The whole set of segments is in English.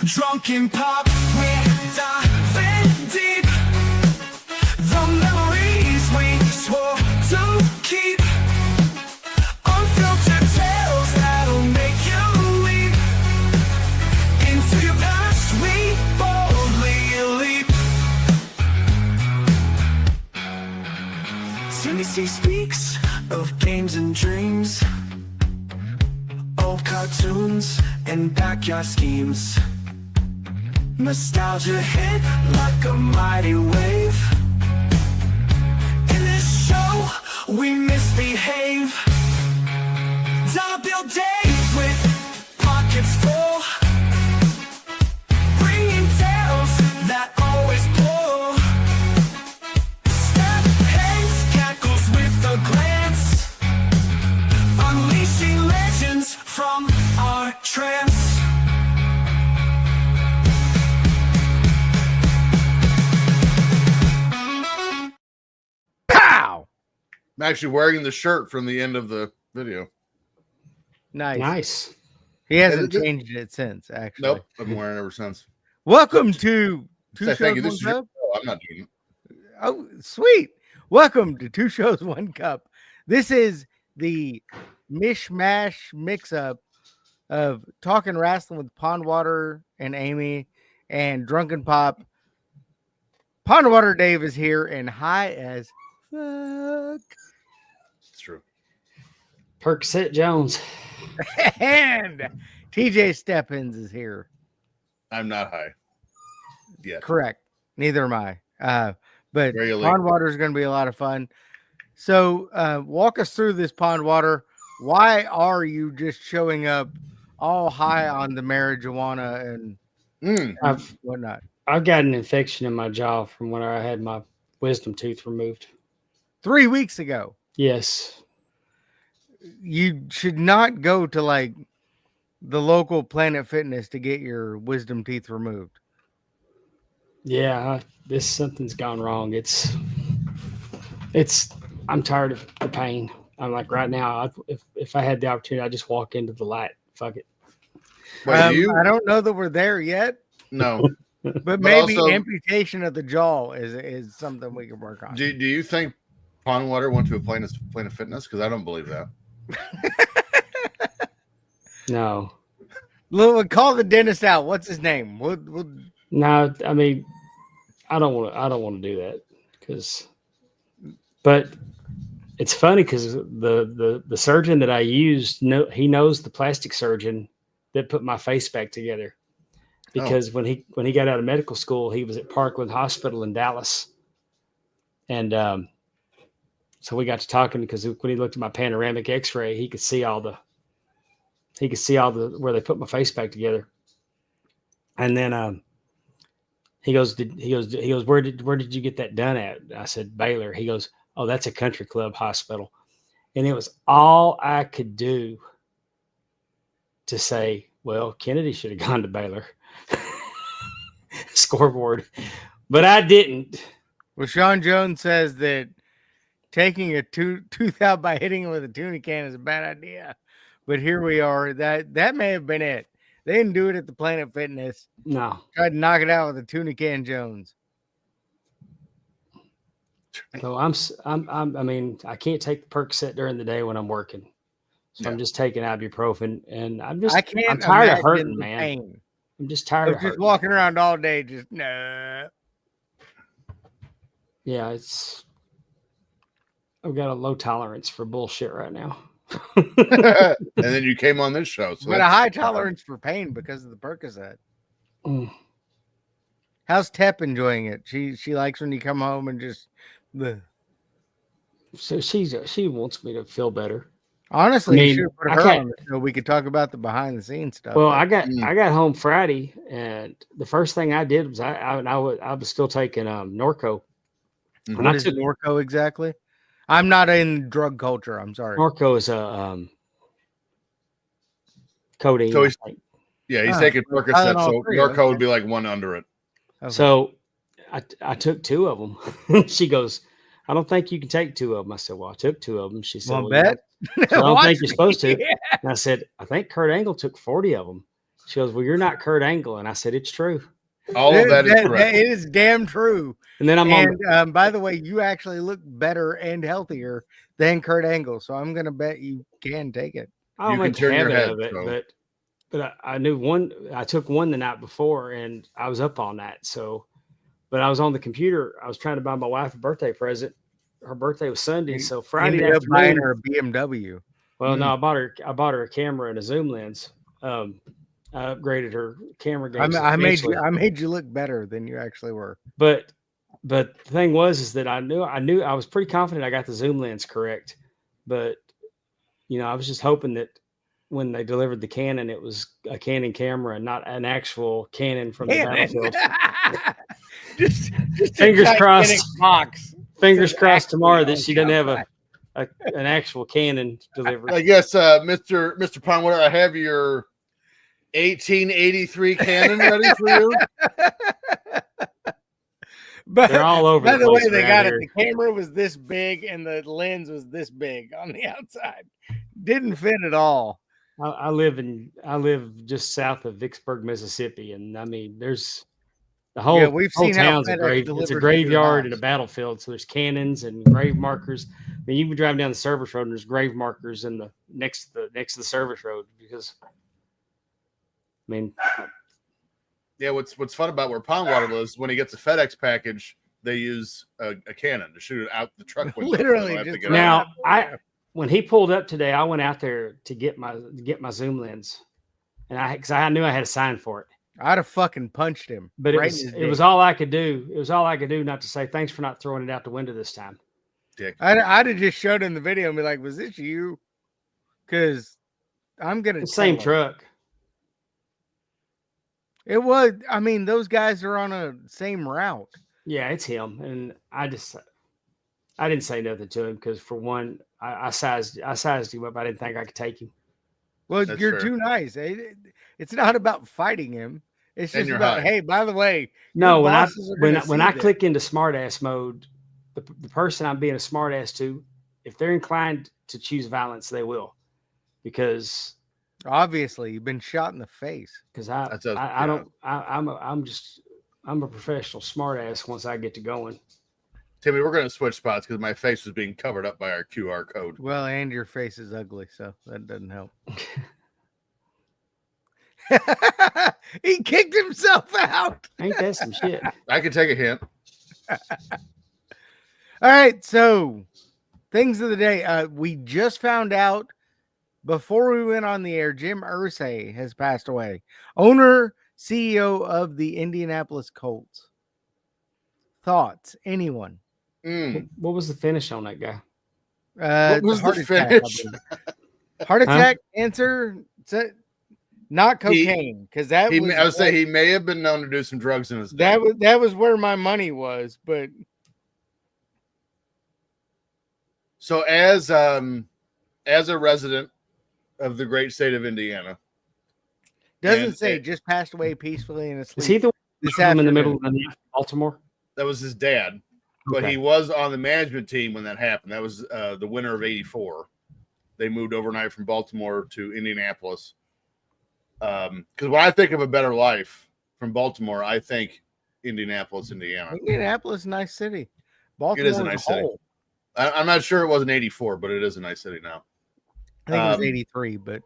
Drunken pop, we're diving deep. The memories we swore to keep. Unfiltered tales that'll make you leap. Into your past we boldly leap. Tennessee speaks of games and dreams, old cartoons and backyard schemes. Nostalgia hit like a mighty wave. In this show, we misbehave. Dollar-bill days with pockets full, bringing tales that always pull. Step heads, cackles with a glance, unleashing legends from our trance. I'm actually wearing the shirt from the end of the video. Nice. He hasn't changed it since, actually. Nope, I've been wearing it ever since. Welcome to Two Say Shows thank you. This One is your Cup. I'm not doing it. Oh, sweet. Welcome to Two Shows One Cup. This is the mishmash mix-up of Talking Wrestling with Pondwater and Amy and Drunken Pop. Pondwater Dave is here and high as fuck. It's true. Percocet Jones. And TJ Steppins is here. I'm not high. Yeah. Correct. Neither am I. But Very illegal. pond water is going to be a lot of fun. So walk us through this pond water. Why are you just showing up all high on the marijuana and whatnot? I've got an infection in my jaw from when I had my wisdom tooth removed. 3 weeks ago. Yes. You should not go to like the local Planet Fitness to get your wisdom teeth removed. Yeah, something's gone wrong. I'm tired of the pain. I'm like right now, if I had the opportunity, I'd just walk into the light. Fuck it. Wait, I don't know that we're there yet, No. but maybe also- amputation of the jaw is something we can work on. Do you think Pondwater went to a Planet Fitness? Because I don't believe that. No. We'll call the dentist out. What's his name? We'll No, I mean, I don't want to do that but it's funny because the surgeon that I used, he knows the plastic surgeon that put my face back together, because when he got out of medical school, he was at Parkland Hospital in Dallas, and so we got to talking because when he looked at my panoramic X-ray, he could see all the where they put my face back together, and then he goes, where did you get that done at? I said, Baylor. He goes, oh, that's a country club hospital. And it was all I could do to say, well, Kennedy should have gone to Baylor. Scoreboard. But I didn't. Well, Sean Jones says that taking a tooth out by hitting it with a tuna can is a bad idea. But here we are. That may have been it. They didn't do it at the Planet Fitness. No. Tried to knock it out with a tuna can Jones. So I mean, I can't take the Percocet during the day when I'm working. So I'm just taking ibuprofen, and I'm tired of hurting, man. Pain. I'm just tired of just hurting. walking around all day, just no. Yeah, I've got a low tolerance for bullshit right now. And then you came on this show. So but a high tolerance for pain because of the Percocet. Mm. How's Tep enjoying it? She likes when you come home and just. Bleh. So she wants me to feel better. Honestly, I mean, you should put her on the show. We could talk about the behind the scenes stuff. Well, I got home Friday, and the first thing I did was I was still taking Norco. What is Norco exactly? I'm not in drug culture. I'm sorry. Norco is a codeine. So he's taking Percocet, so Norco would be like one under it. Okay. So I took two of them. She goes, I don't think you can take two of them. I said, well, I took two of them. She said, well, bet. I don't think you're supposed to. Yeah. And I said, I think Kurt Angle took 40 of them. She goes, "Well, you're not Kurt Angle," and I said, "It's true." All of that is correct. It is damn true. And then I'm on. And by the way, you actually look better and healthier than Kurt Angle, so I'm gonna bet you can take it. I don't You make can turn a your habit head, of it, so. but I knew one. I took one the night before, and I was up all night. So, but I was on the computer. I was trying to buy my wife a birthday present. Her birthday was Sunday, so Friday Ended up buying afternoon. her a BMW. Well, no, I bought her a camera and a zoom lens. I upgraded her camera game. I substantially. made you look better than you actually were. But the thing was is that I knew I was pretty confident I got the zoom lens correct. But I was just hoping that when they delivered the Canon, it was a Canon camera and not an actual Canon from the battlefield. just Fingers a crossed. gigantic box. Fingers Says crossed tomorrow actually that she doesn't have outside. an actual Canon delivered. I guess, Mr. Pondwater, I have your 1883 Canon ready for you. But They're all over by the the way, place they around got here. it. The camera was this big and the lens was this big on the outside. Didn't fit at all. I live just south of Vicksburg, Mississippi, and I mean, there's the whole we've whole seen how town's a FedEx it's delivers a to your graveyard and a house. battlefield. So there's cannons and grave markers. I mean, you can drive down the service road and there's grave markers in the next to the service road because, I mean, Yeah, what's fun about where Pondwater lives, when he gets a FedEx package, they use a cannon to shoot it out the truck window. Literally, They don't have to just get now out. when he pulled up today, I went out there to get my zoom lens, and because I knew I had to sign for it. I'd have fucking punched him. But right in his it was dick. all I could do. It was all I could do not to say thanks for not throwing it out the window this time. Dick. I'd have just showed him the video and be like, "Was this you?" Because I'm gonna The same tell him. truck. It was. I mean, those guys are on a same route. Yeah, it's him. And I didn't say nothing to him because for one, I sized him up. I didn't think I could take him. Well, That's you're fair. too nice. It's not about fighting him. It's And just you're about, high. hey, by the way, No, when bosses are gonna when see I this. click into smartass mode, the person I'm being a smartass to, if they're inclined to choose violence, they will, because obviously you've been shot in the face. That's a- I don't I'm a professional smartass once I get to going. Timmy, we're going to switch spots because my face was being covered up by our QR code. Well, and your face is ugly, so that doesn't help. He kicked himself out. Ain't that some shit? I can take a hint. All right, so things of the day. We just found out before we went on the air, Jim Irsay has passed away. Owner, CEO of the Indianapolis Colts. Thoughts? Anyone? What was the finish on that guy? What was the heart attack, I finish? believe. Heart attack, cancer, not cocaine, because that was. I would say he may have been known to do some drugs in his day. that was where my money was, but So as a resident of the great state of Indiana, doesn't And say it- just passed away peacefully in his sleep. Is he the this one in the afternoon. middle of Baltimore? that was his dad, but Okay. he was on the management team when that happened. That was the winter of '84. They moved overnight from Baltimore to Indianapolis. Because when I think of a better life from Baltimore, I think Indianapolis, Indiana. Indianapolis, nice city. Baltimore It is a nice city. I'm not sure it was in '84, but it is a nice city now. I think it was Um, 83, but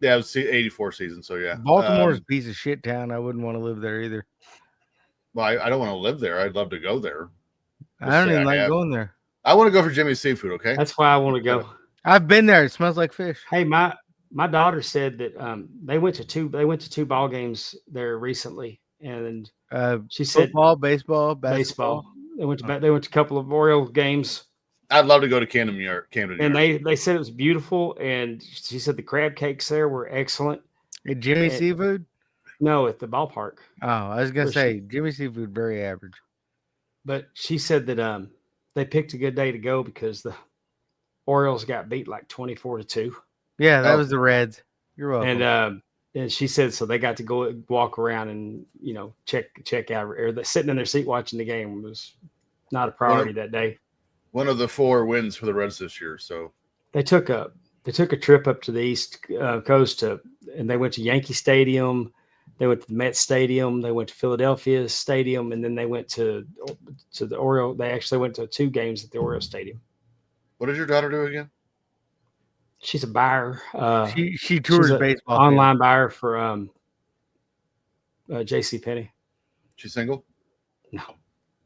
Yeah, it was '84 season, so yeah. Baltimore's a piece of shit town. I wouldn't want to live there either. Well, I don't want to live there. I'd love to go there. I don't say even I like have. going there. I want to go for Jimmy's Seafood, okay? That's why I want to go. I've been there. It smells like fish. Hey, my daughter said that they went to two ball games there recently, and she said Football, baseball, basketball. baseball. They went to a couple of Oriole games, I'd love to go to Camden, New York. and they said it was beautiful. And she said the crab cakes there were excellent. At Jimmy Eh, Seafood? No, at the ballpark. Oh, I was gonna Where's say Jimmy Seafood very average. But she said that they picked a good day to go because the Orioles got beat like 24-2. Yeah, that Oh. was the Reds. You're welcome. And she said so they got to go walk around and check out, or sitting in their seat watching the game was not a priority that day. One of the 4 wins for the Reds this year. So They took a trip up to the East Coast to and they went to Yankee Stadium. They went to the Met Stadium. They went to Philadelphia Stadium, and then they went to the Oriole. They actually went to 2 games at the Oriole Stadium. What does your daughter do again? She's a buyer. She tours she's a baseball online buyer for J.C. Penney. She's single? No,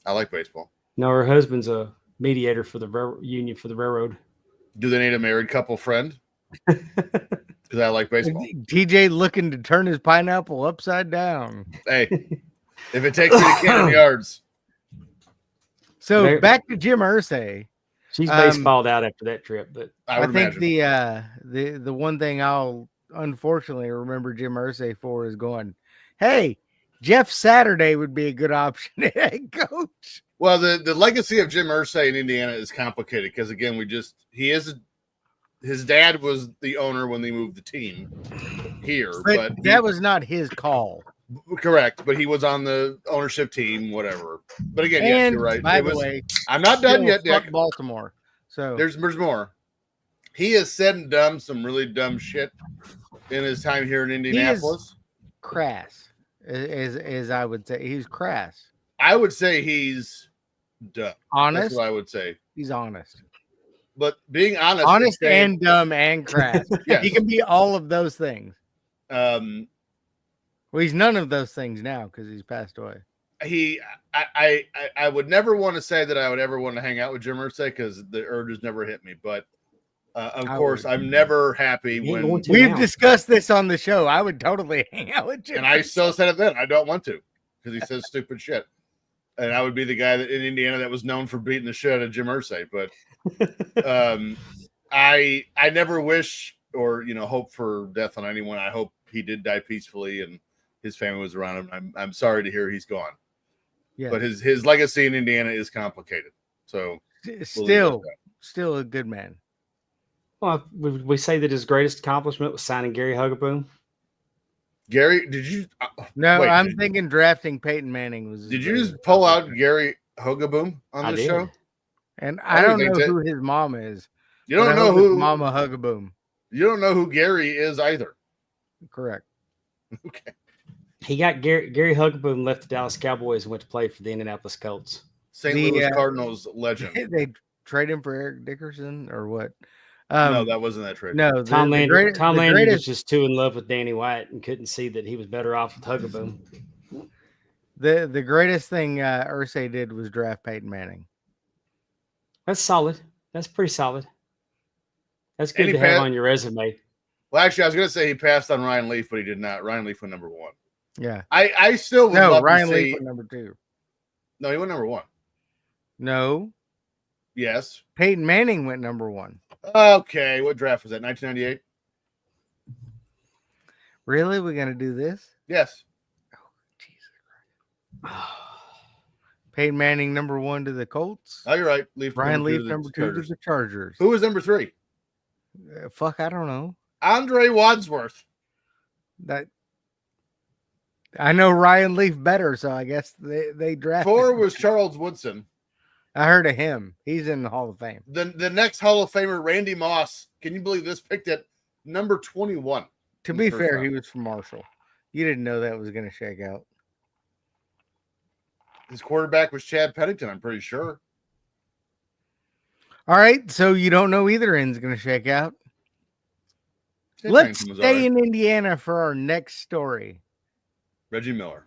I like baseball. no, her husband's a mediator for the union for the railroad. Do they need a married couple friend? Because I like baseball. TJ looking to turn his pineapple upside down. Hey, if it takes me to Camden Yards, So There- back to Jim Irsay. She's baseballed out after that trip, but I I would think imagine. the one thing I'll unfortunately remember Jim Irsay for is going, hey, Jeff Saturday would be a good option at head coach. Well, the legacy of Jim Irsay in Indiana is complicated because again, his dad was the owner when they moved the team here, But that was not his call. correct. But he was on the ownership team, whatever. But again, yes, And you're right. by It the was- way, I'm not done still yet, fuck Dick. Baltimore. So There's more. He has said and done some really dumb shit in his time here in Indianapolis. crass, as I would say, he's crass. I would say he's dumb. That's Honest, what I would say. he's honest. But being honest, Honest saying- and dumb and crass. Yes. He can be all of those things. um, Well, he's none of those things now because he's passed away. I would never want to say that I would ever want to hang out with Jim Irsay because the urge has never hit me. But of I course, would. I'm never happy You ain't when. going to We've now. discussed this on the show. I would totally hang out with Jim. And I still said it then. I don't want to because he says stupid shit. And I would be the guy that in Indiana that was known for beating the shit out of Jim Irsay. But I never wish or hope for death on anyone. I hope he did die peacefully and his family was around him. I'm sorry to hear he's gone. Yeah. But his legacy in Indiana is complicated. So we'll leave it at still, that. still a good man. well, we say that his greatest accomplishment was signing Gary Huggaboom. Gary, did you No, wait, I'm did- thinking drafting Peyton Manning was. his Did you greatest just pull out accomplishment. Gary Hogaboom on I the did. show? And I I don't don't think know that- who his mom is. You but don't I know hope it's who Mama Huggaboom. you don't know who Gary is either. Correct. Okay. He got Gary Huggaboom left the Dallas Cowboys and went to play for the Indianapolis Colts. St. The, Louis Cardinals legend. They trade him for Eric Dickerson or what? No, that wasn't that trade. no. Tom Landry, greatest- Tom the Landry was greatest- just too in love with Danny White and couldn't see that he was better off with Huggaboom. The greatest thing Irsay did was draft Peyton Manning. That's solid. That's pretty solid. That's And good he to have passed- on your resume. Well, actually, I was going to say he passed on Ryan Leaf, but he did not. Ryan Leaf went number 1. Yeah. I still would No, love Ryan to see. Leaf went number 2. No, he went number 1. No, Yes. Peyton Manning went number 1. Okay. What draft was that? 1998. Really? We're gonna do this? Yes. Jesus. Peyton Manning number 1 to the Colts. Oh, you're right. Leaf. Ryan number two Leaf to the number 2 to Chargers. the Chargers. Who was number 3? Fuck, I don't know. Andre Wadsworth. That I know Ryan Leaf better, so I guess they drafted. 4 was Charles Woodson. I heard of him. He's in the Hall of Fame. The next Hall of Famer, Randy Moss. Can you believe this? Picked at number 21. To in the be first fair, round. he was from Marshall. You didn't know that was going to shake out. His quarterback was Chad Pennington, I'm pretty sure. All right, so you don't know either end's going to shake out. Chad Let's Pennington was stay all right. in Indiana for our next story. Reggie Miller.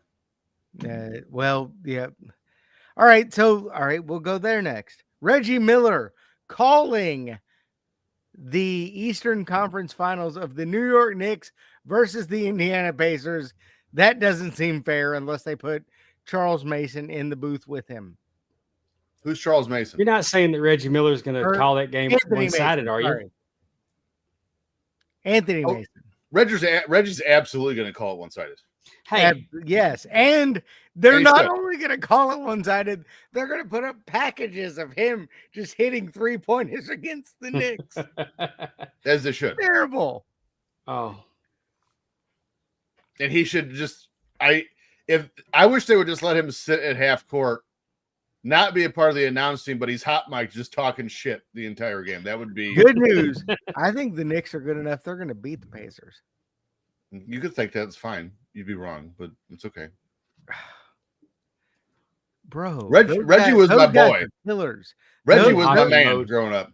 Well, yeah. All right, we'll go there next. Reggie Miller calling the Eastern Conference Finals of the New York Knicks versus the Indiana Pacers. That doesn't seem fair unless they put Charles Mason in the booth with him. Who's Charles Mason? You're not saying that Reggie Miller is going Or to call that game Anthony one-sided, Mason, are you? sorry. Anthony Oh, Mason. Reggie's absolutely going to call it one-sided. Hey, Yes, and they're He not should. only going to call it one-sided, they're going to put up packages of him just hitting three-pointers against the Knicks. As they should. Terrible. oh, And he should just I wish they would just let him sit at half court, not be a part of the announcing, but he's hot mic just talking shit the entire game. That would be Good news. I think the Knicks are good enough. They're going to beat the Pacers. You could think that's fine. You'd be wrong, but it's okay. Bro, Reggie was my boy. Killers. Reggie Those was my hockey man mode. growing up.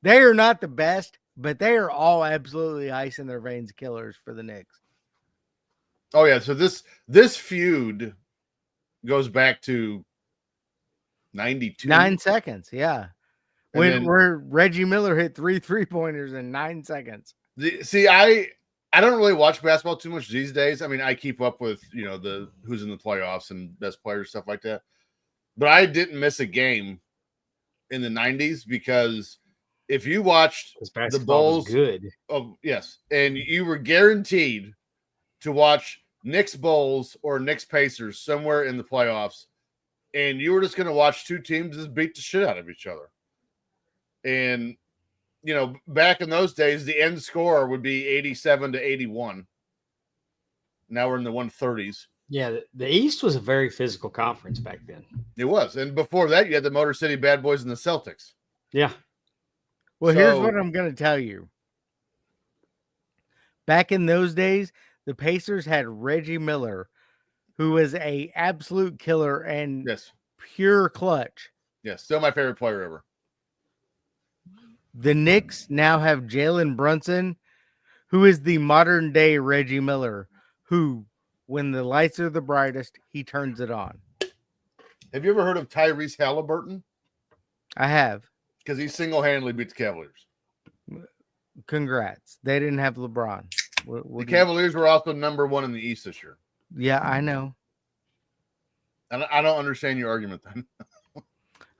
They are not the best, but they are all absolutely ice in their veins killers for the Knicks. Oh yeah, so this feud goes back to 92. 9 seconds, yeah. And Where Reggie Miller hit 3 3-pointers in 9 seconds. See, I don't really watch basketball too much these days. I mean, I keep up with the who's in the playoffs and best players, stuff like that. But I didn't miss a game in the 90s because if you watched Because the basketball was Bulls, good. oh yes, and you were guaranteed to watch Knicks Bulls or Knicks Pacers somewhere in the playoffs, and you were just going to watch two teams just beat the shit out of each other. And back in those days, the end score would be 87-81. Now we're in the 130s. Yeah, the East was a very physical conference back then. It was, and before that, you had the Motor City Bad Boys and the Celtics. Yeah. Well, here's So- what I'm going to tell you. Back in those days, the Pacers had Reggie Miller, who was a absolute killer and Yes, pure clutch. yes, still my favorite player ever. The Knicks now have Jalen Brunson, who is the modern day Reggie Miller, who, when the lights are the brightest, he turns it on. Have you ever heard of Tyrese Halliburton? I have. Because he single-handedly beat the Cavaliers. Congrats. They didn't have LeBron. What The do you- Cavaliers were also number 1 in the East this year. Yeah, I know. And I don't understand your argument then.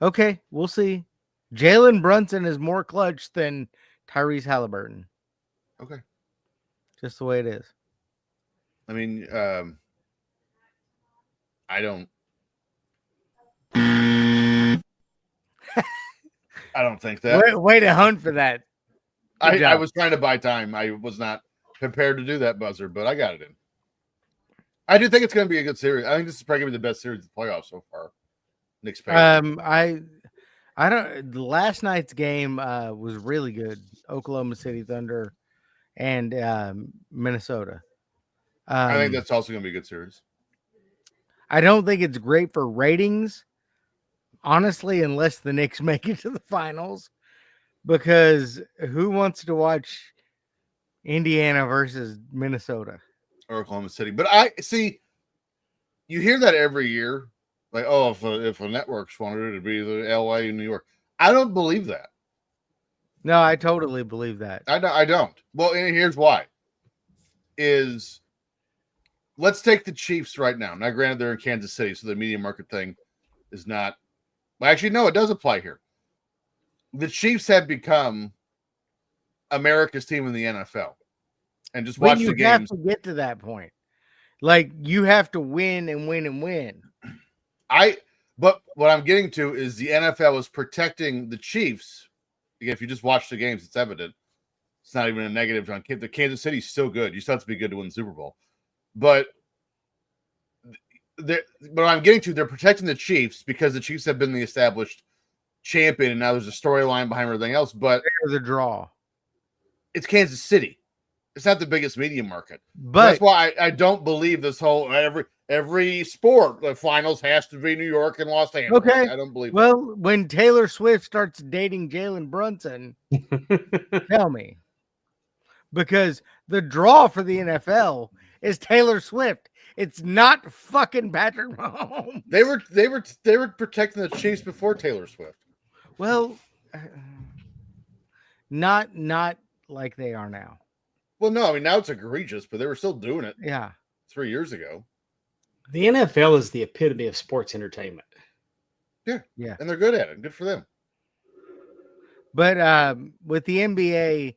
Okay, we'll see. Jalen Brunson is more clutch than Tyrese Halliburton. Okay. Just the way it is. I mean, I don't. I don't think that. Way to hunt for that. Good I job. was trying to buy time. I was not prepared to do that buzzer, but I got it in. I do think it's going to be a good series. I think this is probably going to be the best series of the playoffs so far. Knicks Pacers. I don't. Last night's game was really good. Oklahoma City Thunder and Minnesota. I think that's also going to be a good series. I don't think it's great for ratings, honestly, unless the Knicks make it to the finals. Because who wants to watch Indiana versus Minnesota? Or Oklahoma City. But I see, you hear that every year. Like, oh, if a network's wanted it to be the LA and New York. I don't believe that. No, I totally believe that. I don't. Well, and here's why. Let's take the Chiefs right now. Now, granted, they're in Kansas City, so the media market thing is not. Well, actually, no, it does apply here. The Chiefs have become America's team in the NFL. And just But watch you the have games. to get to that point. Like, you have to win and win and win. But what I'm getting to is the NFL is protecting the Chiefs. Again, if you just watch the games, it's evident. It's not even a negative on the Kansas City's still good. You still have to be good to win the Super Bowl. But what I'm getting to, they're protecting the Chiefs because the Chiefs have been the established champion, and now there's a storyline behind everything else. But Or the draw. it's Kansas City. It's not the biggest media market. But That's why I don't believe this whole every sport, the finals has to be New York and Los Angeles. Okay. I don't believe that. well, when Taylor Swift starts dating Jalen Brunson, tell me. Because the draw for the NFL is Taylor Swift. It's not fucking Patrick Mahomes. They were protecting the Chiefs before Taylor Swift. Well, not like they are now. Well, no, I mean now it's egregious, but they were still doing it Yeah. 3 years ago, The NFL is the epitome of sports entertainment. and they're good at it. Good for them. But with the NBA,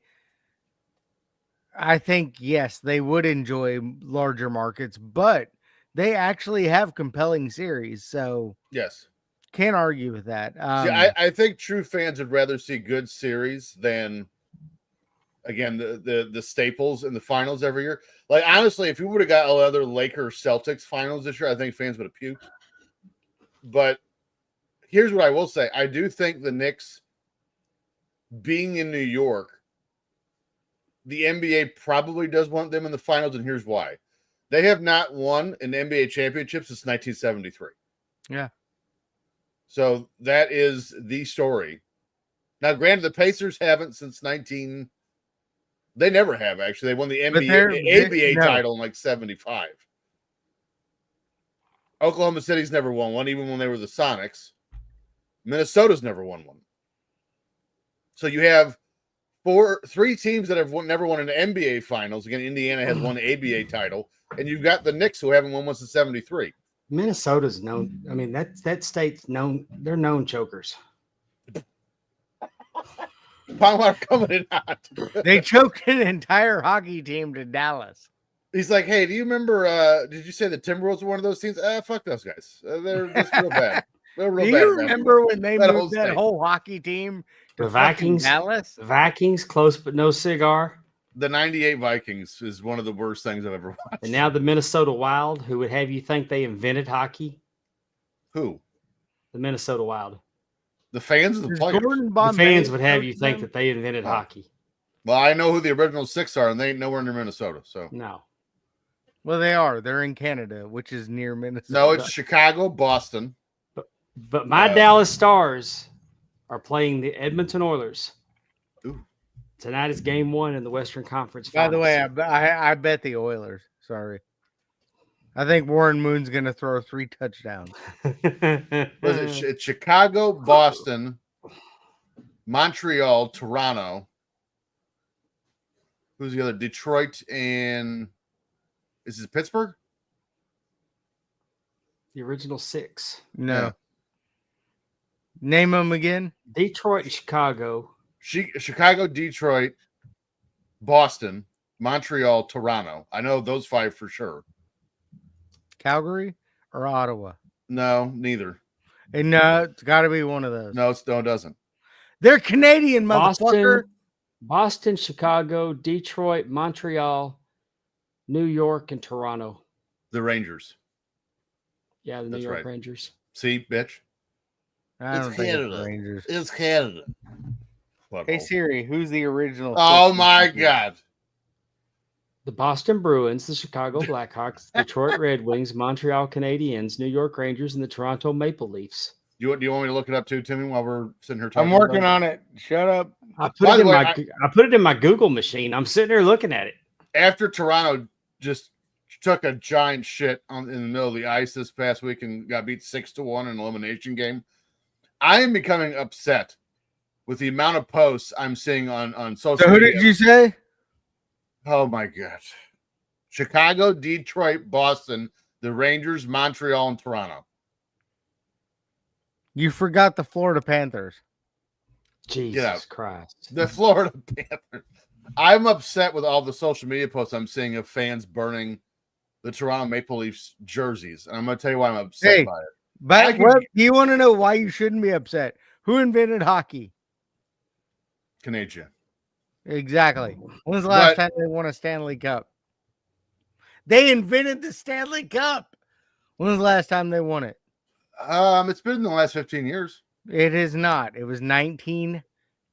I think, yes, they would enjoy larger markets, but they actually have compelling series. So Yes. can't argue with that. See, I think true fans would rather see good series than, again, the staples in the finals every year. Like, honestly, if you would have got another Lakers Celtics finals this year, I think fans would have puked. But here's what I will say. I do think the Knicks being in New York the NBA probably does want them in the finals, and here's why. They have not won an NBA championship since 1973. Yeah. So that is the story. Now, granted, the Pacers haven't since 19. They never have, actually. They won the ABA title in like 75. Oklahoma City's never won one, even when they were the Sonics. Minnesota's never won one. So you have three teams that have never won an NBA finals. Again, Indiana has won the ABA title. And you've got the Knicks, who haven't won one since 73. Minnesota's known. I mean, that state's known. They're known chokers. Palmer coming in hot. They choked an entire hockey team to Dallas. He's like, hey, do you remember, did you say the Timberwolves were one of those teams? Fuck those guys. They're just real bad. They're real Do bad. you remember when they That moved whole that state. whole hockey team to The fucking Vikings. Dallas? Vikings, close but no cigar. The 98 Vikings is one of the worst things I've ever watched. And now the Minnesota Wild, who would have you think they invented hockey? Who? The Minnesota Wild. The fans or the Does players? Gordon The Bombay fans would have coach you think them? that they invented hockey. Well, I know who the original six are, and they ain't nowhere near Minnesota. So No. Well, they are. They're in Canada, which is near Minnesota. no, it's Chicago, Boston. But my Dallas Stars are playing the Edmonton Oilers. Ooh. Tonight is game 1 in the Western Conference By the way, Finals. I bet the Oilers. Sorry. I think Warren Moon's going to throw 3 touchdowns. Was it's Chicago, Boston, Montreal, Toronto. Who's the other? Detroit and is this Pittsburgh? the original 6. No. Yeah. Name them again. Detroit and Chicago. Chicago, Detroit, Boston, Montreal, Toronto. I know those 5 for sure. Calgary or Ottawa? No, neither. And no, it's got to be one of those. No, it doesn't. They're Canadian, motherfucker. Boston, Chicago, Detroit, Montreal, New York, and Toronto. The Rangers. Yeah, the New That's York right. Rangers. See, bitch. I don't It's think Canada. it's the Rangers. It's Canada. Hey Siri, who's the original? Oh 60? my God. The Boston Bruins, the Chicago Blackhawks, Detroit Red Wings, Montreal Canadiens, New York Rangers, and the Toronto Maple Leafs. Do you want me to look it up too, Timmy, while we're sitting here talking? I'm working on it. Shut up. I put By it the in way, I put it in my Google machine. I'm sitting there looking at it. After Toronto just took a giant shit in the middle of the ice this past week and got beat 6-1 in an elimination game, I am becoming upset with the amount of posts I'm seeing on social So who media. did you say? Oh my God. Chicago, Detroit, Boston, the Rangers, Montreal, and Toronto. You forgot the Florida Panthers. Jesus Christ. The Florida Panthers. I'm upset with all the social media posts I'm seeing of fans burning the Toronto Maple Leafs jerseys. And I'm going to tell you why I'm upset Hey. by it. But I can what, get- do you want to know why you shouldn't be upset? Who invented hockey? Canadian. Exactly. When's the last But- time they won a Stanley Cup? They invented the Stanley Cup. When was the last time they won it? It's been in the last 15 years. It is not. It was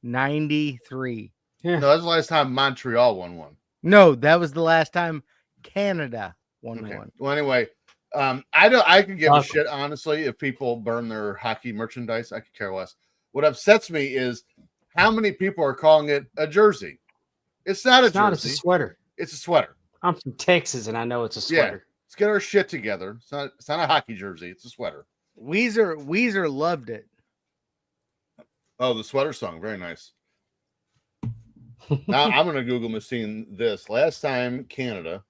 1993. No, that's the last time Montreal won one. No, that was the last time Canada won Okay. one. Well, anyway, I could give a Welcome. shit, honestly, if people burn their hockey merchandise. I could care less. What upsets me is how many people are calling it a jersey. It's not a It's not, it's a jersey. sweater. It's a sweater. I'm from Texas and I know it's a Yeah. sweater. Let's get our shit together. It's not a hockey jersey. It's a sweater. Weezer loved it. Oh, the sweater song. Very nice. Now I'm going to Google machine this. Last time Canada.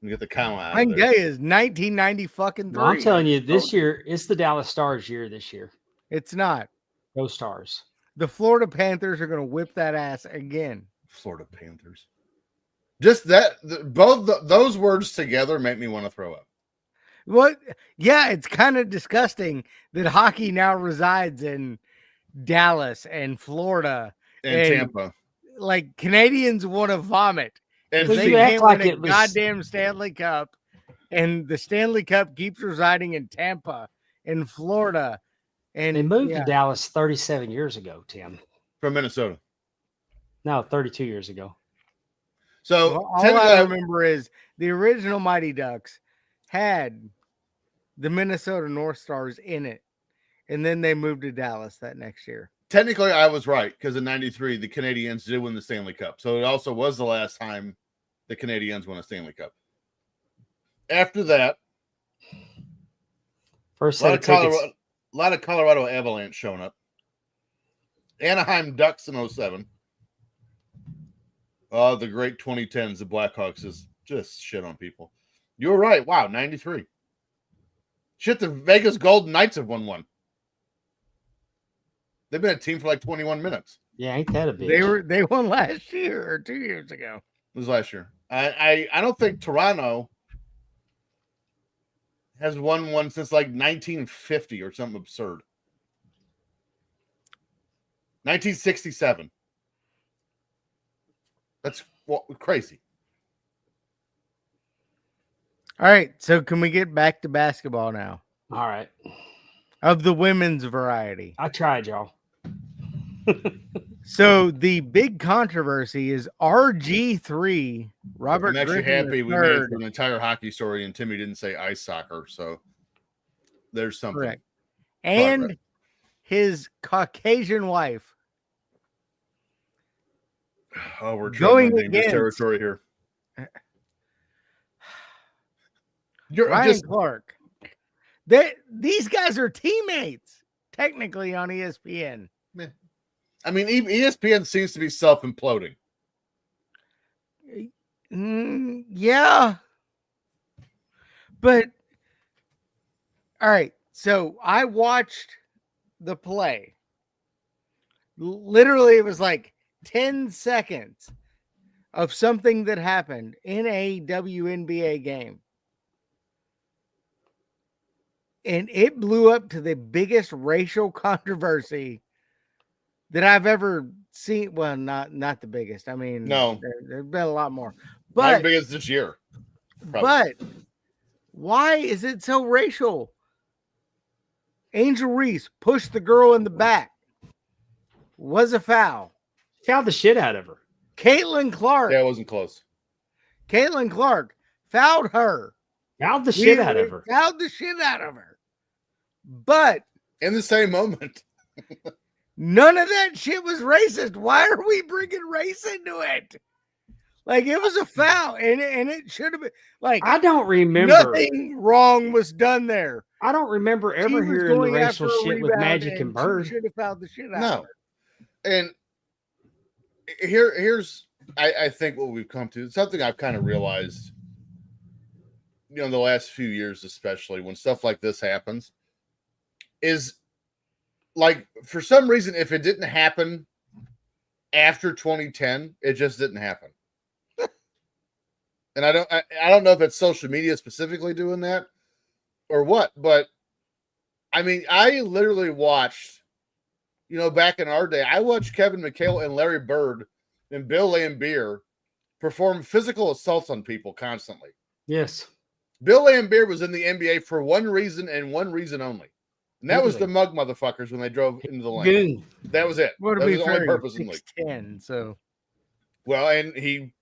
Let me get the count out. Mike Of there. Day is 1990 fucking Well, I'm three. telling you, this year, it's the Dallas Stars year this year. It's not. Go Stars. The Florida Panthers are going to whip that ass again. Florida Panthers. Just that, those words together make me want to throw up. What? Yeah, it's kind of disgusting that hockey now resides in Dallas and Florida. And And- Tampa. Like Canadians want to vomit. And Well, They you see, act can't like win a it was- goddamn Stanley Cup, and the Stanley Cup keeps residing in Tampa, in Florida, and They moved yeah. to Dallas 37 years ago, Tim. from Minnesota. No, 32 years ago. So Well, all technically, I remember is the original Mighty Ducks had the Minnesota North Stars in it, and then they moved to Dallas that next year. technically I was right because in '93 the Canadiens did win the Stanley Cup. So it also was the last time the Canadiens won a Stanley Cup. After that, First a lot set of of tickets. Colorado Avalanche showing up. Anaheim Ducks in 07. Oh, the great 2010s, the Blackhawks just shit on people. You were right. Wow, 93. Shit, the Vegas Golden Knights have won one. They've been a team for like 21 minutes. Yeah, ain't that a bitch? They won last year or 2 years ago. It was last year. I don't think Toronto has won one since like 1950 or something absurd. 1967. That's crazy. All right, so can we get back to basketball now? All right. Of the women's variety. I tried, y'all. So the big controversy is RG3, Robert I'm actually Griffin happy we made it III. through an entire hockey story and Timmy didn't say ice soccer. So there's something. Correct. And Progress. his Caucasian wife. Oh, we're Going going into against- territory here. You're Ryan just Clark. These guys are teammates, technically, on ESPN. I mean, ESPN seems to be self-imploding. Yeah. But, all right. So I watched the play. Literally, it was like 10 seconds of something that happened in a WNBA game. And it blew up to the biggest racial controversy that I've ever seen. Well, not the biggest. I mean, No. there's been a lot more. Not But as big as this year. Probably. but why is it so racial? Angel Reese pushed the girl in the back. Was a foul. Fouled the shit out of her. Caitlin Clark. Yeah, it wasn't close. Caitlin Clark fouled her. Fouled the shit out of her. Fouled the shit out of her. But In the same moment. none of that shit was racist. Why are we bringing race into it? Like, it was a foul, and it should have been like I don't remember. nothing wrong was done there. I don't remember She ever was hearing the going racial after a shit with rebound, Magic and Bird. She should have fouled the shit out No. of her. And here's I think what we've come to, something I've kind of realized, you know, the last few years, especially when stuff like this happens, is like, for some reason, if it didn't happen after 2010, it just didn't happen. And I don't know if it's social media specifically doing that or what, but I mean, I literally watched, you know, back in our day, I watched Kevin McHale and Larry Bird and Bill Laimbeer perform physical assaults on people constantly. Yes. Bill Laimbeer was in the NBA for one reason and one reason only. And that was the mug motherfuckers when they drove into the lane. Goon. That was it. Well, to That be was the fair, only purpose in the league. 6'10", so Well, and he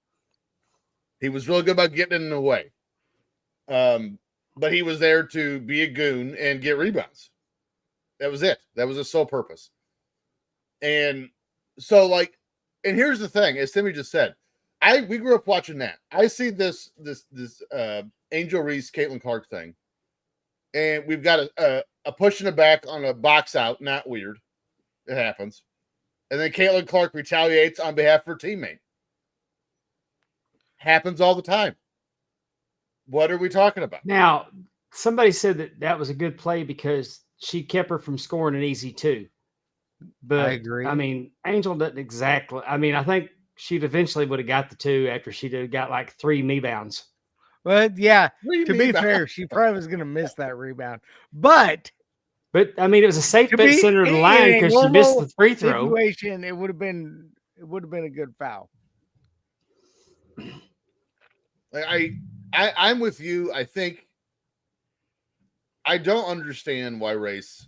was really good about getting in the way. But he was there to be a goon and get rebounds. That was it. That was his sole purpose. And so, like, and here's the thing, as Timmy just said, we grew up watching that. I see this Angel Reese, Caitlin Clark thing, and we've got a push in the back on a box out, not weird. It happens. And then Caitlin Clark retaliates on behalf of her teammate. Happens all the time. What are we talking about? Now, somebody said that was a good play because she kept her from scoring an easy two. But I agree. I mean, Angel doesn't exactly. I mean, I think she'd eventually would have got the two after she'd have got like 3 rebounds. But yeah, What do you to mean be by- fair, she probably was going to miss that rebound. But But I mean, it was a safe to bet be center of the in line a because she missed normal the free throw. situation, it would have been a good foul. Like, I'm with you. I think I don't understand why race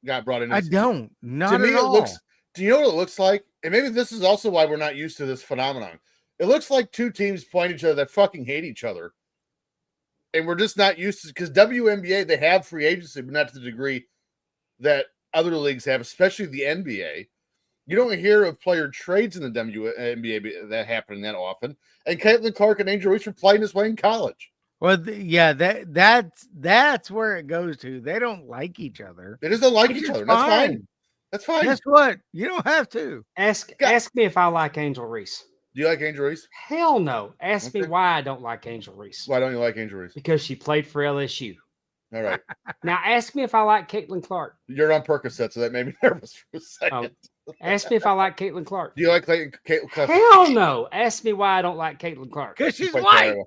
got brought in. I don't. Not To me, at it all. Do you know what it looks like? And maybe this is also why we're not used to this phenomenon. It looks like two teams playing each other that fucking hate each other. And we're just not used to, because WNBA, they have free agency, but not to the degree that other leagues have, especially the NBA. You don't hear of player trades in the WNBA that happening that often. And Caitlin Clark and Angel Reese were playing this way in college. Well, yeah, that's where it goes to. They don't like each other. They just don't like Which each is other. That's fine. That's fine. Guess what? You don't have to. Ask God. ask me if I like Angel Reese. Do you like Angel Reese? Hell no. Ask me Okay. why I don't like Angel Reese. Why don't you like Angel Reese? Because she played for LSU. All right. Now ask me if I like Caitlin Clark. You're on Percocet, so that made me nervous for a second. Ask me if I like Caitlin Clark. Do you like Caitlin Clark? Hell no. Ask me why I don't like Caitlin Clark. Because She she's played for white. Iowa.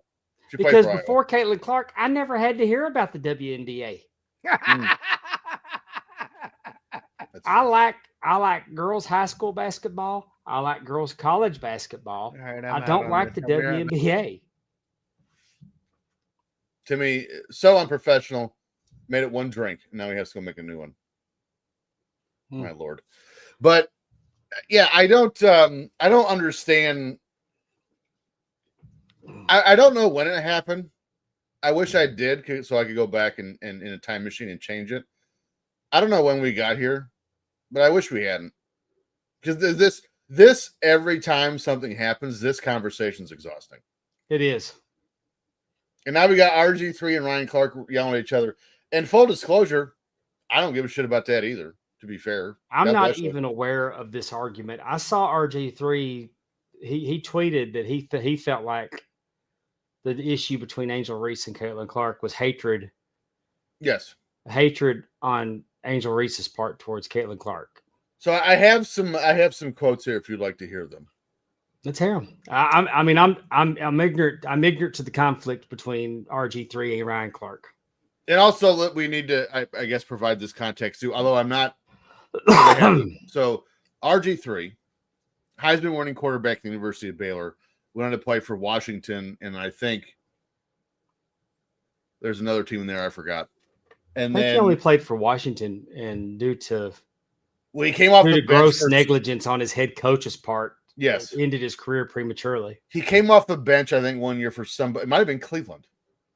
She played Because for Iowa. before Caitlin Clark, I never had to hear about the WNBA. That's I like girls high school basketball. I like girls college basketball. All right, I I'm out don't on like the this. I'll be right back. WNBA. to me so unprofessional. Made it one drink, and now he has to go make a new one. My lord. But yeah, I don't understand. I don't know when it happened. I wish I did, so I could go back and in a time machine and change it. I don't know when we got here, but I wish we hadn't. Because this every time something happens, this conversation's exhausting. It is. And now we got RG3 and Ryan Clark yelling at each other. And full disclosure, I don't give a shit about that either, to be fair. I'm God not bless you. even aware of this argument. I saw RG3. He tweeted that he felt like the issue between Angel Reese and Caitlin Clark was hatred Yes. on Angel Reese's part towards Caitlin Clark. So I have some quotes here if you'd like to hear them. Let's hear them. I'm ignorant. I'm ignorant to the conflict between RG3 and Ryan Clark. And also, we need to, I guess, provide this context too, although I'm not. So, RG3, Heisman winning quarterback at the University of Baylor, went on to play for Washington, and I think there's another team in there I forgot. And I think then he only played for Washington, and due to he came off the bench gross for- negligence on his head coach's part, Yes, ended his career prematurely. he came off the bench. I think one year for somebody. It might have been Cleveland.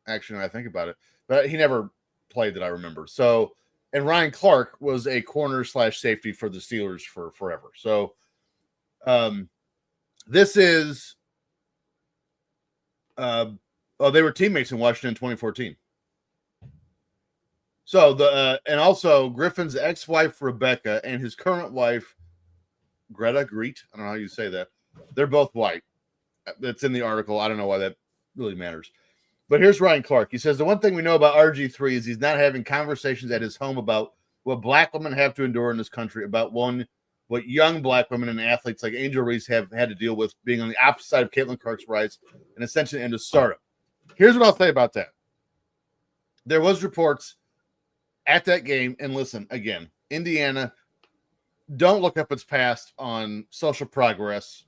Actually, when I think about it, but he never played that I remember. So, and Ryan Clark was a corner / safety for the Steelers for forever. So, this is, they were teammates in Washington in 2014. So and also Griffin's ex-wife Rebecca and his current wife Greta Greet. I don't know how you say that. They're both white. That's in the article. I don't know why that really matters. But here's Ryan Clark. He says the one thing we know about RG3 is he's not having conversations at his home about what black women have to endure in this country, about what young black women and athletes like Angel Reese have had to deal with being on the opposite side of Caitlin Clark's rights and essentially into stardom. Here's what I'll say about that. There was reports at that game, and listen, again, Indiana, don't look up its past on social progress.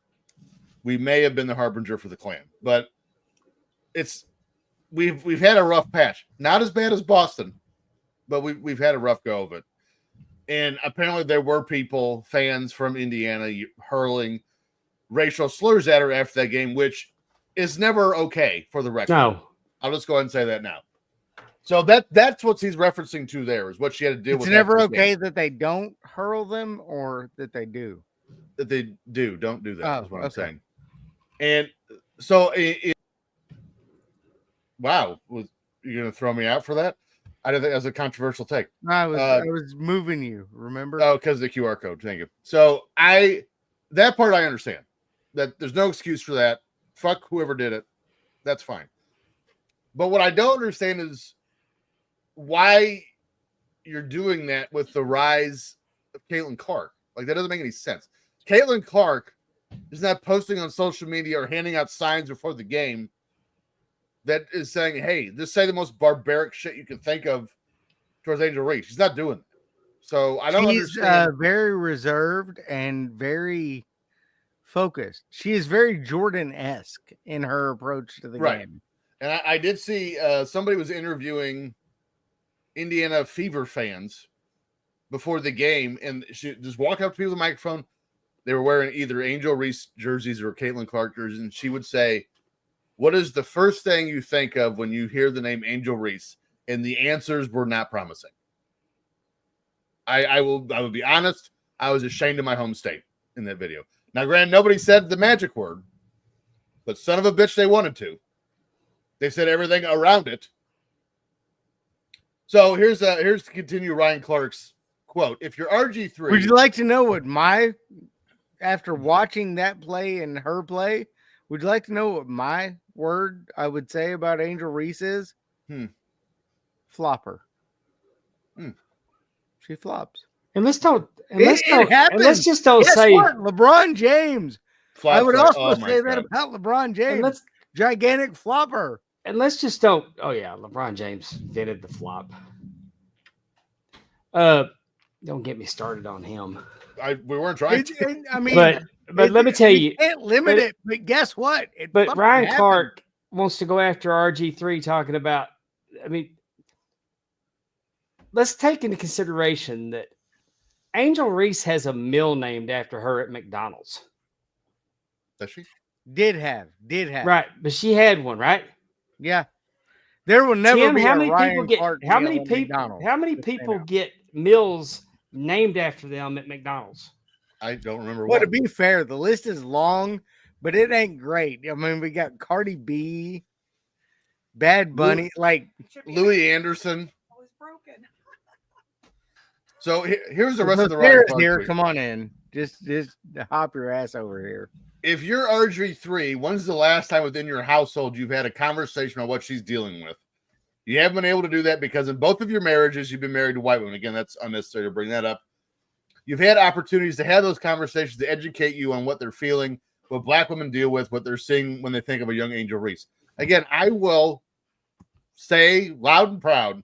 We may have been the harbinger for the Klan, but we've had a rough patch. Not as bad as Boston, but we've had a rough go of it. And apparently there were people, fans from Indiana, hurling racial slurs at her after that game, which is never okay for the record. No, I'll just go ahead and say that now. So that's what he's referencing to there, is what she had to deal with. It's never after the okay game. that they don't hurl them or that they do. That they don't do that. Oh, Is what I'm okay. saying. And so, wow, you're going to throw me out for that? I didn't think that was a controversial take. I was moving you, remember? Oh, because of the QR code. Thank you. So that part I understand. That there's no excuse for that. Fuck whoever did it. That's fine. But what I don't understand is why you're doing that with the rise of Caitlin Clark. Like, that doesn't make any sense. Caitlin Clark is not posting on social media or handing out signs before the game that is saying, hey, just say the most barbaric shit you can think of towards Angel Reese. She's not doing that. So I don't She's understand. very reserved and very focused. She is very Jordan-esque in her approach to the Right. game. And I did see somebody was interviewing Indiana Fever fans, before the game, and she just walked up to people with the microphone. They were wearing either Angel Reese jerseys or Caitlin Clark jerseys, and she would say, "What is the first thing you think of when you hear the name Angel Reese?" And the answers were not promising. I will be honest. I was ashamed of my home state in that video. Now, granted, nobody said the magic word, but son of a bitch, they wanted to. They said everything around it. So here's to continue Ryan Clark's quote. If you're RG3, Would you like to know what after watching that play and her play, would you like to know what my word I would say about Angel Reese is? Flopper. She flops. And let's don't. And It let's don't. happens. And let's just don't Guess say. what? LeBron James. I would also oh my say that God. about LeBron And James. let's Gigantic flopper. let's just don't. Oh yeah, LeBron James invented the flop. Don't get me started on him. We weren't trying to. I mean, But let me tell you. can't limit but- it. But guess what? It But fucking Ryan happened. Clark wants to go after RG3, talking about. I mean, let's take into consideration that Angel Reese has a mill named after her at McDonald's. Does she? Did have. Right, but she had one, right? Yeah. There will never Tim, be how a many Ryan people get Clark how meal many at people McDonald's. how many Just say people no. get meals named after them at McDonald's? I don't remember Well, what. to be fair, the list is long, but it ain't great. I mean, we got Cardi B, Bad Bunny, like Louis Anderson. was broken. So here's the rest so of the Ryan Sarah's Clark here. tweet. Come on in. Just hop your ass over here. If you're RG3, when's the last time within your household you've had a conversation on what she's dealing with? You haven't been able to do that because in both of your marriages, you've been married to white women. Again, that's unnecessary to bring that up. You've had opportunities to have those conversations to educate you on what they're feeling, what black women deal with, what they're seeing when they think of a young Angel Reese. Again, I will say loud and proud,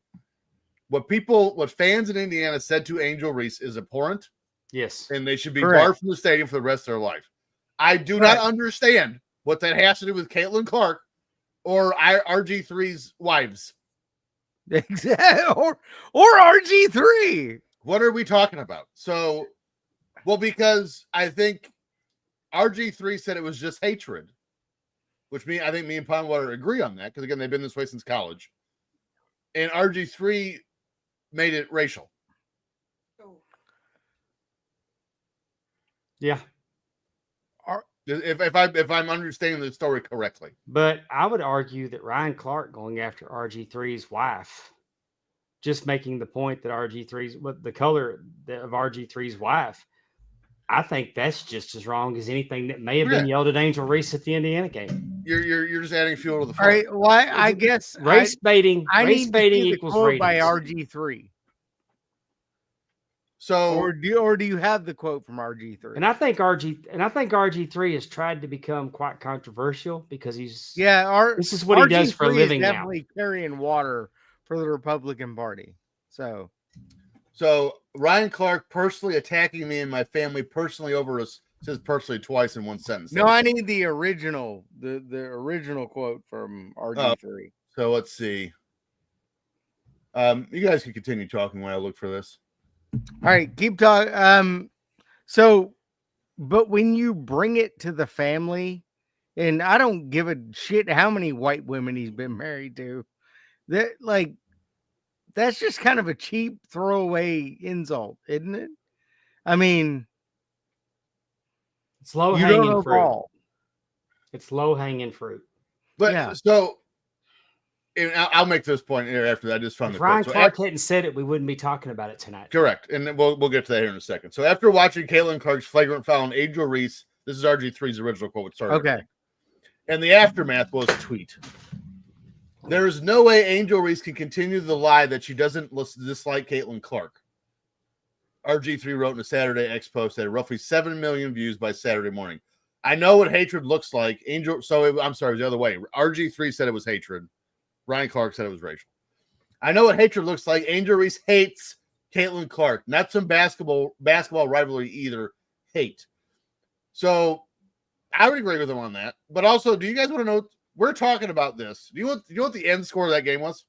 what fans in Indiana said to Angel Reese is abhorrent, Yes. and they should be Correct. barred from the stadium for the rest of their life. I do Right. not understand what that has to do with Caitlin Clark or RG3's wives. Exactly. Or RG3. What are we talking about? So, well, because I think RG3 said it was just hatred, which I think me and Pondwater agree on that because, again, they've been this way since college. And RG3 made it racial. Oh, Yeah. If I'm understanding the story correctly. But I would argue that Ryan Clark going after RG3's wife, just making the point that RG3's what the color of RG3's wife, I think that's just as wrong as anything that may have been yelled at Angel Reese at the Indiana game. You're just adding fuel to the All fire. right. Well, I guess Race baiting, I race need to baiting see the equals quote ratings. by RG3. So Or do you have the quote from RG3? And I think RG3 has tried to become quite controversial because he's this is what he does for a RG3 is living now. definitely carrying water for the Republican Party. So Ryan Clark personally attacking me and my family personally over us says personally twice in one sentence. no, I need the original, the original quote from RG3. So let's see. You guys can continue talking while I look for this. All right, keep talking. But when you bring it to the family, and I don't give a shit how many white women he's been married to, that's just kind of a cheap throwaway insult, isn't it? I mean, It's low you don't hanging fruit. overall. It's low hanging fruit. But Yeah. so and I'll make this point here after that. I just found If the Ryan quote. So Clark hadn't said it, we wouldn't be talking about it tonight. correct. And then we'll get to that here in a second. So after watching Caitlin Clark's flagrant foul on Angel Reese, this is RG3's original quote. Which started Okay. everything. And the aftermath was a tweet. There is no way Angel Reese can continue the lie that she doesn't dislike Caitlin Clark. RG3 wrote in a Saturday X post that had roughly 7 million views by Saturday morning. I know what hatred looks like. I'm sorry, it was the other way. RG3 said it was hatred. Ryan Clark said it was racial. I know what hatred looks like. Angel Reese hates Caitlin Clark. Not some basketball rivalry either. Hate. So I would agree with him on that. But also, do you guys want to know? We're talking about this. Do you know what the end score of that game was?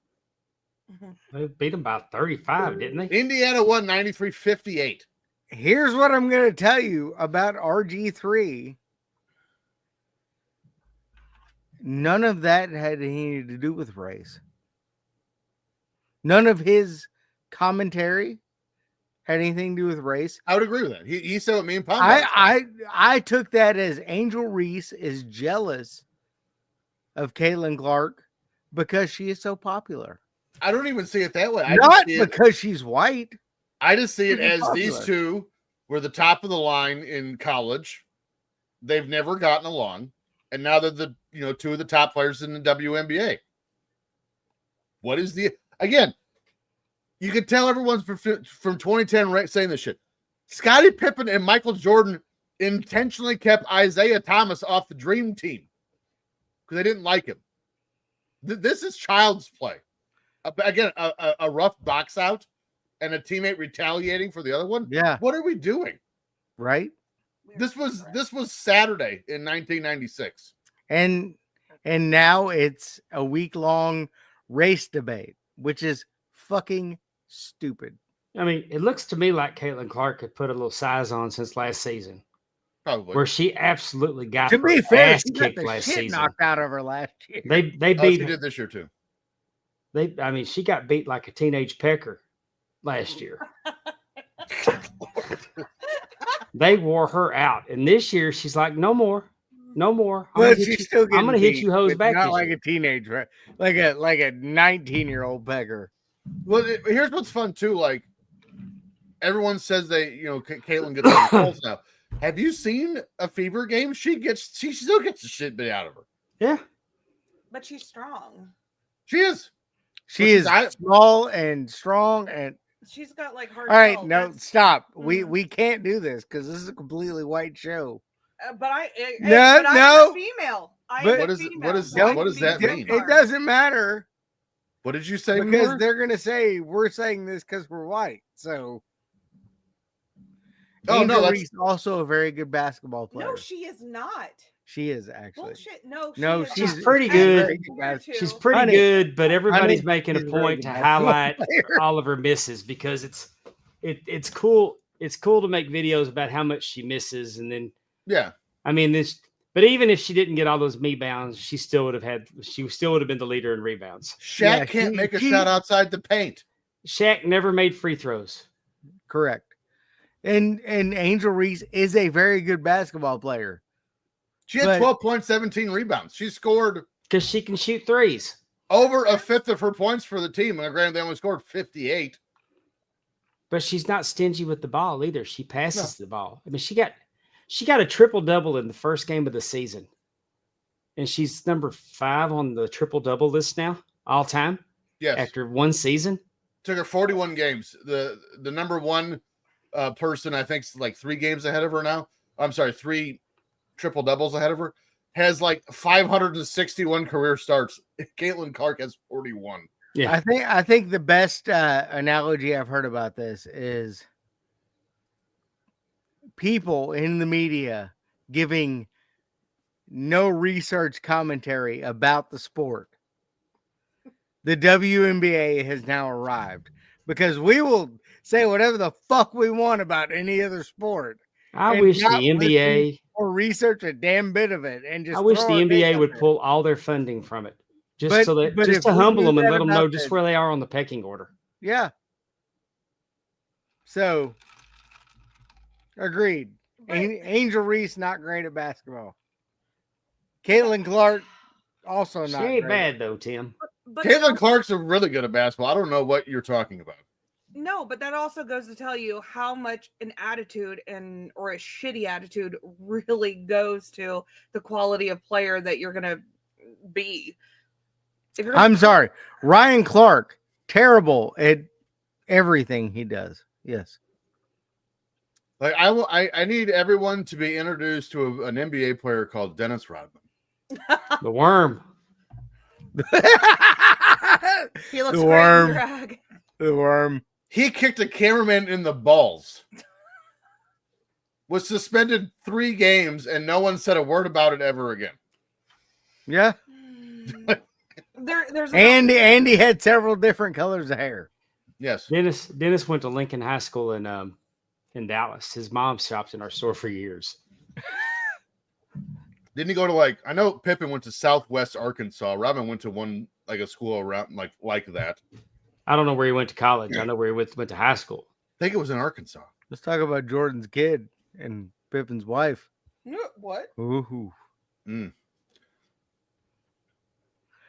They beat them by 35, didn't they? Indiana won 93-58. Here's what I'm going to tell you about RG3. None of that had anything to do with race. None of his commentary had anything to do with race. I would agree with that. He said what me and Palmer said. I took that as Angel Reese is jealous of Caitlin Clark because she is so popular. I don't even see it that way. Not because she's white. I just see it She's as these popular. two were the top of the line in college. They've never gotten along, and now they're the two of the top players in the WNBA. What is the again? You can tell everyone's from 2010 saying this shit. Scottie Pippen and Michael Jordan intentionally kept Isaiah Thomas off the Dream Team because they didn't like him. This is child's play. Again, a rough box out and a teammate retaliating for the other one. Yeah, What are we doing? right. This was Saturday in 1996. And now it's a week-long race debate, which is fucking stupid. I mean, it looks to me like Caitlin Clark had put a little size on since last season, Probably. where she absolutely got To her be fair, ass she got kicked the last shit season. knocked out of her last year. They Oh, she beat did this year too. I mean, she got beat like a teenage pecker last year. They wore her out, and this year she's like, "No more, no more. I'm Well, gonna hit she's you- still I'm getting gonna hit beat, you hoes but back." Not this like year. a teenager, like a 19-year-old beggar. Well, here's what's fun too. Like everyone says Caitlin gets on calls now. Have you seen a Fever game? She still gets the shit bit out of her. Yeah, But she's strong. She is. She is I- small and strong. And She's got like hard. all right, shell. no, That's- stop. Mhm. We can't do this because this is a completely white show. But I. No, but I'm no. a female. I But- am a What is- female, what is- so I what can does be that very mean? It hard. doesn't matter What did you say? because Moore? they're gonna say we're saying this because we're white. So, Oh, no, Angel that's- Reese also a very good basketball player. No, she is not. She is actually. Bullshit. No, No, is she's not. pretty I good. agree with you. she's pretty Honey, good, but everybody's honey, making a she's a very point good to basketball highlight player. all of her misses because it's cool. It's cool to make videos about how much she misses, and then Yeah. I mean this. But even if she didn't get all those rebounds, she still would have been the leader in rebounds. Shaq Yeah, can't she- make a she- shot outside the paint. Shaq never made free throws Correct. And Angel Reese is a very good basketball player. She had But- 12 points, 17 rebounds. She scored because she can shoot threes. over a fifth of her points for the team. And granted, they only scored 58. But she's not stingy with the ball either. She passes the ball. I mean, she got a triple double in the first game of the season, and she's number 5 on the triple double list now, all time Yes. after one season. Took her 41 games. The number one person, I think, is like 3 games ahead of her now. I'm sorry, 3 triple doubles ahead of her. Has like 561 career starts. Caitlin Clark has 41. Yeah, I think the best analogy I've heard about this is people in the media giving no research commentary about the sport. The WNBA has now arrived because we will say whatever the fuck we want about any other sport I and wish the not NBA. or research a damn bit of it and just I wish the throw our name NBA out would there. pull all their funding from it, just But- so that but just if to we humble do them and that let them know about just the- where they are on the pecking order. Yeah. So, agreed. But- Angel Reese not great at basketball. Caitlin Clark also She not ain't great. bad though, Tim. But Caitlin Clark's are really good at basketball. I don't know what you're talking about. No, but that also goes to tell you how much an attitude or a shitty attitude really goes to the quality of player that you're gonna be. If you're gonna I'm sorry. Ryan Clark, terrible at everything he does. Yes. Like I need everyone to be introduced to an NBA player called Dennis Rodman. The worm. He looks The great worm. in drag. The worm. He kicked a cameraman in the balls. Was suspended 3 games, and no one said a word about it ever again. Yeah. But there's a Andy had several different colors of hair. Yes. Dennis went to Lincoln High School in Dallas. His mom shopped in our store for years. Didn't he go to I know Pippen went to Southwest Arkansas. Robin went to one a school around like that. I don't know where he went to college. I know where he went to high school. I think it was in Arkansas. Let's talk about Jordan's kid and Pippen's wife. what? Ooh. Mm.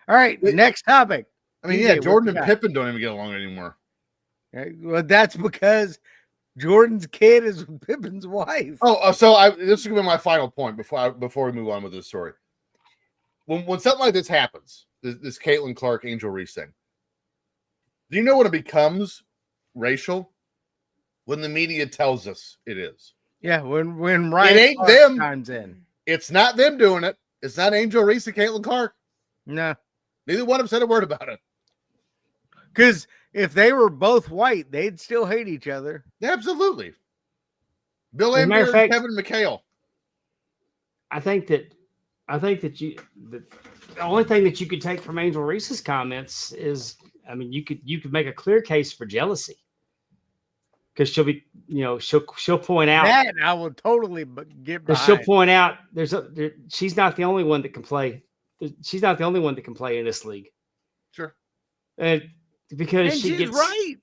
All right, next topic. I mean, TJ, yeah, what Jordan you and got? Pippen don't even get along anymore. Well, that's because Jordan's kid is with Pippen's wife. Oh, this is gonna be my final point before we move on with this story. When something like this happens, this Caitlin Clark Angel Reese thing, do you know when it becomes racial? When the media tells us it is. Yeah, when Ryan ain't Clark them. chimes in. It's not them doing it. It's not Angel Reese and Caitlin Clark. No, Neither one of them said a word about it. because if they were both white, they'd still hate each other. Absolutely. Bill As a matter Amber of and fact- Kevin McHale. I think that the only thing that you could take from Angel Reese's comments is, I mean, you could make a clear case for jealousy, because she'll be, she'll point out That I will totally get because she'll behind. point out she's not the only one that can play. She's not the only one that can play in this league, Sure. and because And she she's gets right.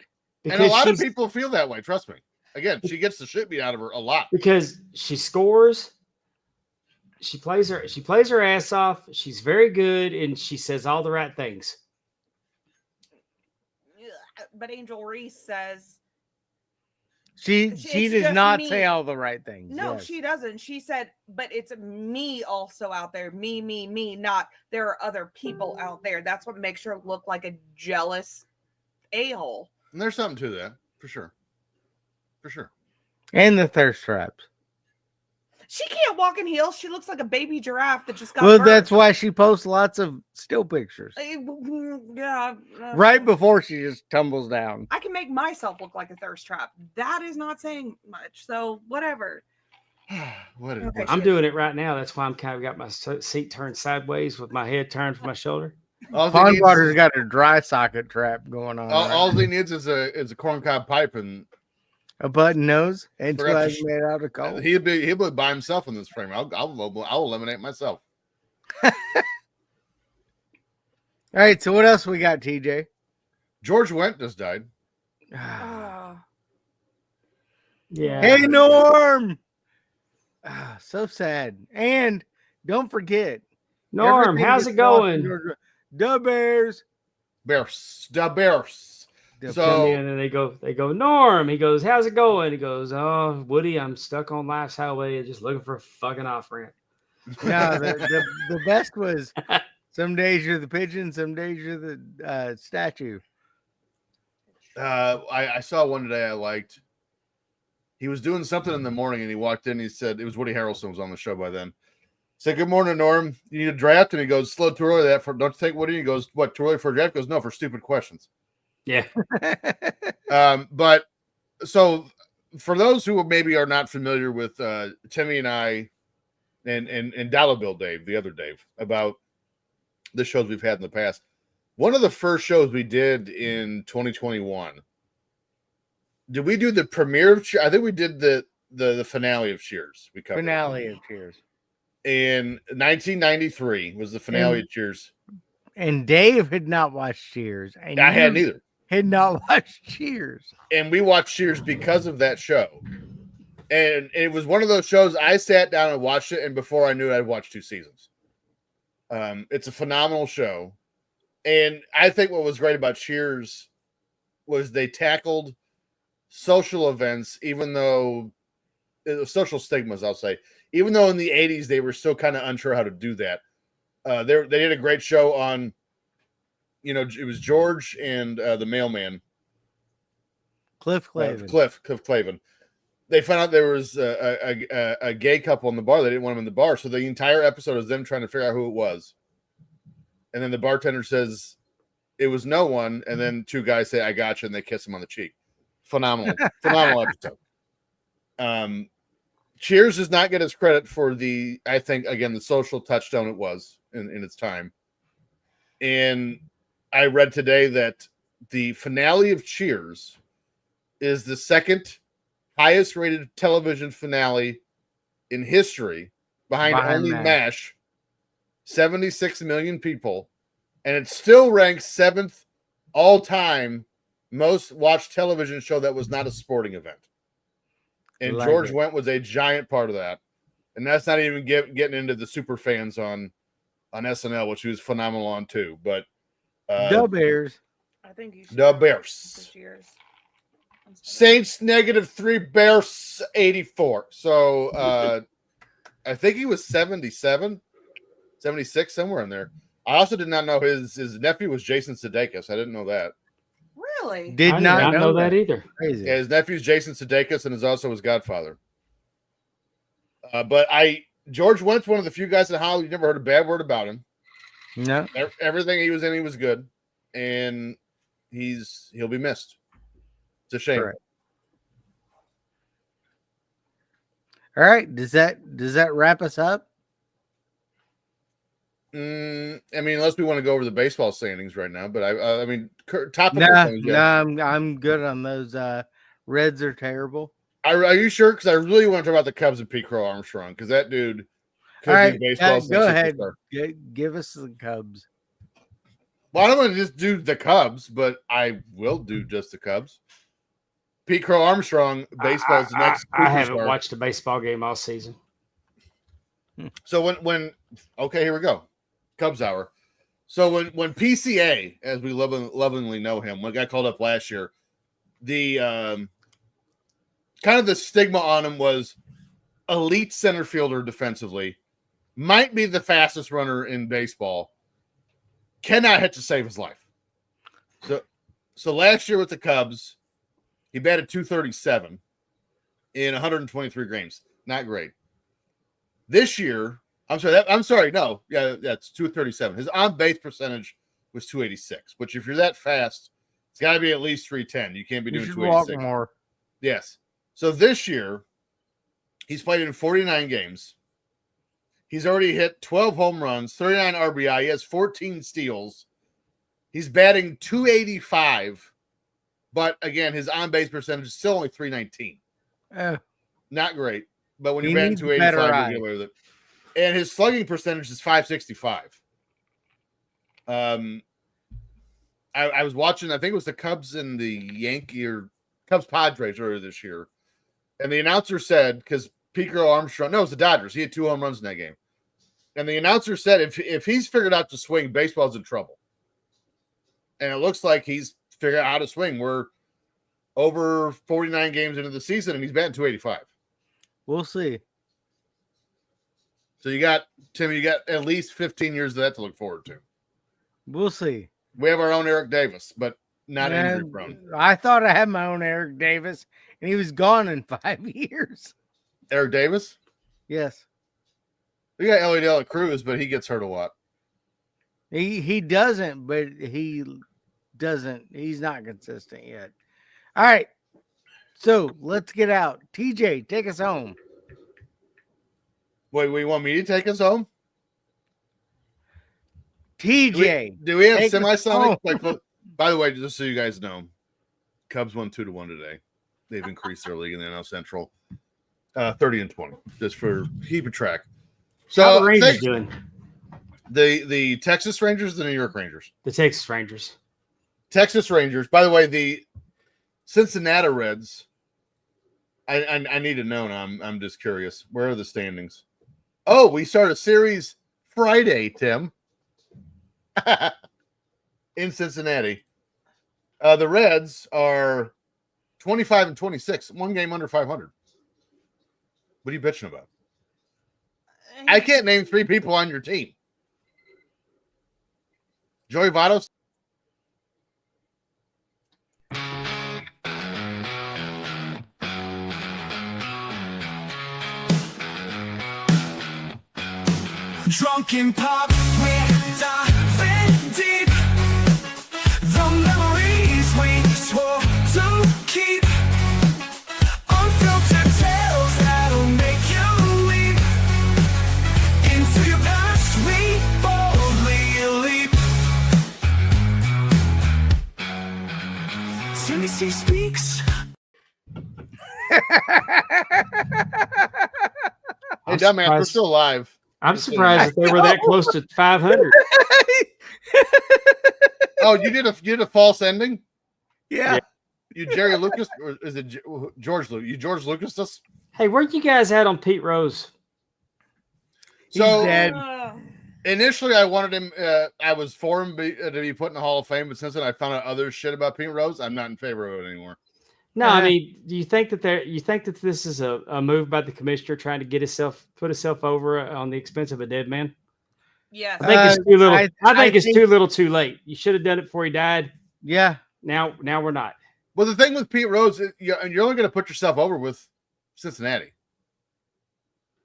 And a because lot of she's- people feel that way. Trust me. Again, she gets the shit beat out of her a lot. because she scores. She plays her ass off. She's very good, and she says all the right things. But Angel Reese says She It's does just not me. say all the right things. no, yes. she doesn't. She said, but it's me also out there. Me, not there are other people out there. That's what makes her look like a jealous a-hole. And there's something to that, for sure. For sure. And the thirst traps. She can't walk in heels. She looks like a baby giraffe that just got Well, birthed. that's why she posts lots of still pictures. Yeah. Right before she just tumbles down. I can make myself look like a thirst trap. That is not saying much. So whatever. What is Okay. I'm doing it right now. That's why I'm kind of got my seat turned sideways with my head turned from my shoulder. all he Pond needs- Water's got a dry socket trap going on. all right he needs is a corncob pipe, and now. A button nose and two Forgot to legs made out of coal. he'll be by himself in this frame. I'll eliminate myself. All right, so what else we got, TJ? George Wendt just died. Yeah. Hey, Norm. So sad. And don't forget, Norm, everything how's gets it lost in going? Georgia. The Bears. Bears. The Bears. The So- Come in and they go, Norm. He goes, how's it going? He goes, oh, Woody, I'm stuck on life's highway and just looking for a fucking off ramp. No, the best was some days you're the pigeon, some days you're the statue. I saw one today I liked. He was doing something in the morning and he walked in and he said, it was Woody Harrelson was on the show by then. Said, good morning, Norm. You need a draft? And he goes, slow too early that for don't you take Woody? He goes, what, too early for a draft? He goes, no, for stupid questions. Yeah. But so for those who maybe are not familiar with Timmy and I and Dollar Bill Dave, the other Dave, about the shows we've had in the past. One of the first shows we did in 2021. Did we do the premiere of Cheers? I think we did the finale of Cheers. We covered Finale of Cheers. in 1993 was the finale of Cheers. And Dave had not watched Cheers. And I hadn't you either. had not watched Cheers. And we watched Cheers because of that show. And it was one of those shows I sat down and watched it, and before I knew it, I'd watched 2 seasons. It's a phenomenal show. And I think what was great about Cheers was they tackled social events, even though social stigmas, I'll say, even though in the 80s they were still kind of unsure how to do that. They did a great show on, it was George and the mailman. Cliff Clavin. Cliff Clavin. They found out there was a gay couple in the bar. They didn't want him in the bar. So the entire episode is them trying to figure out who it was. And then the bartender says it was no one. And then 2 guys say, I got you. And they kiss him on the cheek. Phenomenal episode. Cheers does not get its credit for I think, again, the social touchstone it was in its time. And I read today that the finale of Cheers is the second highest rated television finale in history behind only MASH, 76 million people. And it still ranks 7th all time most watched television show that was not a sporting event. And Like George it. Wendt was a giant part of that. And that's not even getting into the super fans on SNL, which he was phenomenal on too. But The Bears. I think you should. the Bears. This year's. Saints -3, Bears 84. So I think he was 77, 76, somewhere in there. I also did not know his nephew was Jason Sudeikis. I didn't know that. Really? Did I did not know that either. Crazy. Yeah, his nephew's Jason Sudeikis and is also his godfather. But George Wendt's one of the few guys in Hollywood you never heard a bad word about him. No. Everything he was in, he was good, and he'll be missed. It's a shame. Correct. All right. Does that wrap us up? I mean, unless we want to go over the baseball standings right now, but I mean, topical No, things. Yeah. I'm good on those. Reds are terrible. Are you sure? Because I really want to talk about the Cubs and Pete Crow Armstrong, because that dude could All right, be baseball's go next ahead. superstar. Give us the Cubs. Well, I don't want to just do the Cubs, but I will do just the Cubs. Pete Crow Armstrong, baseball's next I haven't superstar. watched a baseball game all season. So when okay, here we go. Cubs hour. So when PCA, as we lovingly know him, when got called up last year, the kind of the stigma on him was elite center fielder defensively, might be the fastest runner in baseball, cannot hit to save his life. So last year with the Cubs, he batted .237 in 123 games. Not great. This year, that's 237. His on-base percentage was 286, which if you're that fast, it's got to be at least 310. You can't be You doing should walk 286. more. Yes. So this year, he's played in 49 games. He's already hit 12 home runs, 39 RBI. He has 14 steals. He's batting .285, but again, his on-base percentage is still only 319. Not great. But when He you're batting needs a better .285, eye. you get away with it. And his slugging percentage is .565. I was watching, I think it was the Cubs and the Cubs Padres earlier this year. And the announcer said, because Pete Crow Armstrong, no, it was the Dodgers. He had 2 home runs in that game. And the announcer said, if he's figured out to swing, baseball's in trouble. And it looks like he's figured out how to swing. We're over 49 games into the season, and he's batting .285. We'll see. So Tim, you got at least 15 years of that to look forward to. We'll see. We have our own Eric Davis, but not Man, injury prone. I thought I had my own Eric Davis, and he was gone in 5 years. Eric Davis? Yes. We got Ellie De La Cruz, but he gets hurt a lot. He doesn't, but he's not consistent yet. All right. So let's get out. TJ, take us home. Wait, you want me to take us home? TJ. Do we have take us semi-sonic? home. By the way, just so you guys know, Cubs won 2-1 today. They've increased their league in the NL Central, 30-20, just for keep a track. How So the Rangers doing? the Texas Rangers, the New York Rangers. The Texas Rangers. Texas Rangers. By the way, the Cincinnati Reds. I need to know now. I'm just curious. Where are the standings? Oh, we start a series Friday, Tim. In Cincinnati. The Reds are 25-26, 1 game under 500. What are you bitching about? I can't name 3 people on your team. Joey Votto. Drunken pop, we're diving deep. The memories we swore to keep. Unfiltered tales that'll make you leap. Into your past we boldly leap. Hey, dumbass, we're still alive. I'm Just saying. surprised that they were that close to 500. Oh, you did a false ending. Yeah. You Jerry Lucas, or is it George Lucas? You George Lucas this? Hey, where you guys at on Pete Rose? So dead. initially, I wanted him. I was for him to be put in the Hall of Fame, but since then I found out other shit about Pete Rose. I'm not in favor of it anymore. No, I mean, do you think that this is a move by the commissioner trying to put himself over on the expense of a dead man? Yes. I think it's too little. I think it's think- too little, too late. You should have done it before he died. Yeah. Now we're not. Well, the thing with Pete Rose, you're only going to put yourself over with Cincinnati.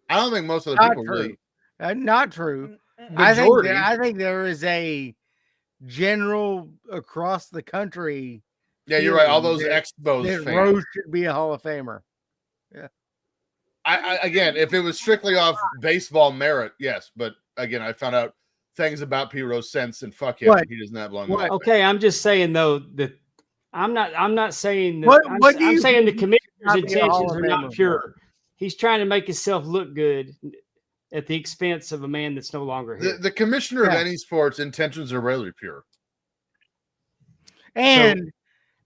I don't think most of the Not people true. really. Not true. Majority. I think there is a general across the country. Yeah, you're right. All feeling those that- Expos that fans. Rose should be a Hall of Famer. I again, if it was strictly off baseball merit, yes. But again, I found out things about Pete Rose since, and fuck him, What? he does not belong. What? in the Hall of Fame. Okay, I'm just saying though that I'm not saying that. What do I'm you saying the think commissioner's not be a Hall intentions of are not Famer pure. He's trying to make himself look good at the expense of a man that's no longer here. The commissioner of Yeah. any sport's intentions are rarely pure. And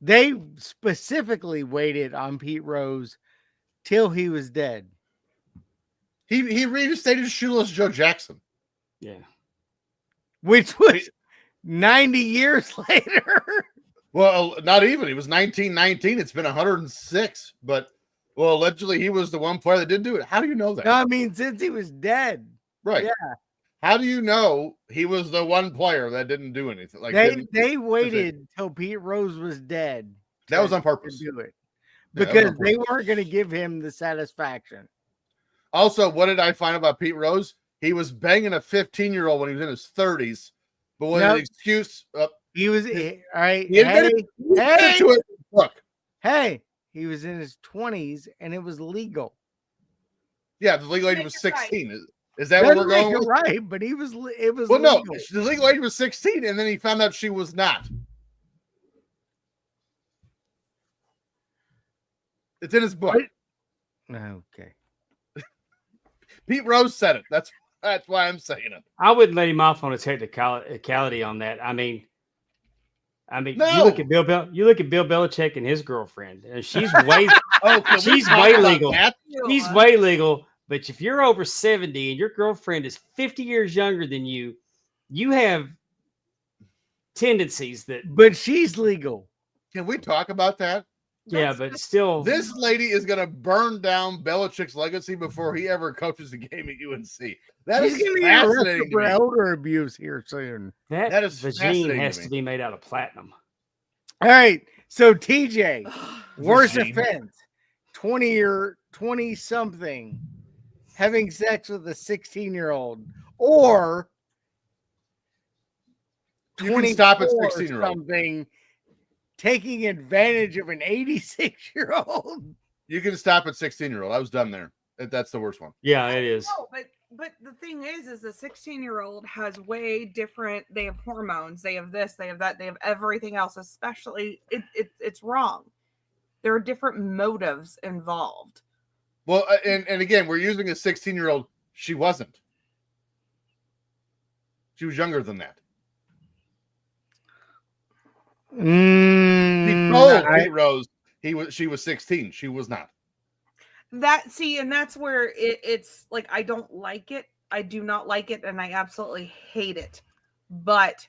they specifically waited on Pete Rose till he was dead. He reinstated Shoeless Joe Jackson. Yeah. Which was 90 years later. Well, not even. He was 1919. It's been 106. But well, allegedly he was the one player that didn't do it. How do you know that? No, I mean, since he was dead. Right. Yeah. How do you know he was the one player that didn't do anything? Like They waited till Pete Rose was dead. that was on to purpose. do it. Yeah, that was Because on they purpose. weren't going to give him the satisfaction. Also, what did I find about Pete Rose? He was banging a 15-year-old when he was in his 30s, but when Nope. the excuse, He was all right. he admitted, Hey, to it. Look, hey, he was in his 20s and it was legal. yeah, the legal age Make was it right. 16. Is that what we're Doesn't make going it with? right, but it was Well, no, legal. the legal age was 16, and then he found out she was not. It's in his book. What? Okay. Pete Rose said it. That's why I'm saying it. I wouldn't let him off on a technicality on that. I mean, you No. look at Bill Belichick and his girlfriend, and she's way Oh, can we She's talk way about legal. that? he's way legal. But if you're over 70 and your girlfriend is 50 years younger than you, you have tendencies that But she's legal. Can we talk about that? but still This lady is going to burn down Belichick's legacy before he ever coaches a game at UNC. That She's is going to get fascinating arrested to for me. elder abuse here soon. that is vagine fascinating has to to me. be made out of platinum. All right. So TJ, worst Vagine. offense, 20 something having sex with a 16-year-old or You can stop at 24 16-year-old. something taking advantage of an 86-year-old. You can stop at 16-year-old. I was done there. That's the worst one. Yeah, it is. No, but the thing is the 16-year-old has way different. They have hormones. They have this. They have that. They have everything else. Especially, it's wrong. There are different motives involved. Well, and again, we're using a 16-year-old. She wasn't. She was younger than that. He told Pete Rose she was 16. She was not. And that's where it's like I don't like it. I do not like it, and I absolutely hate it. But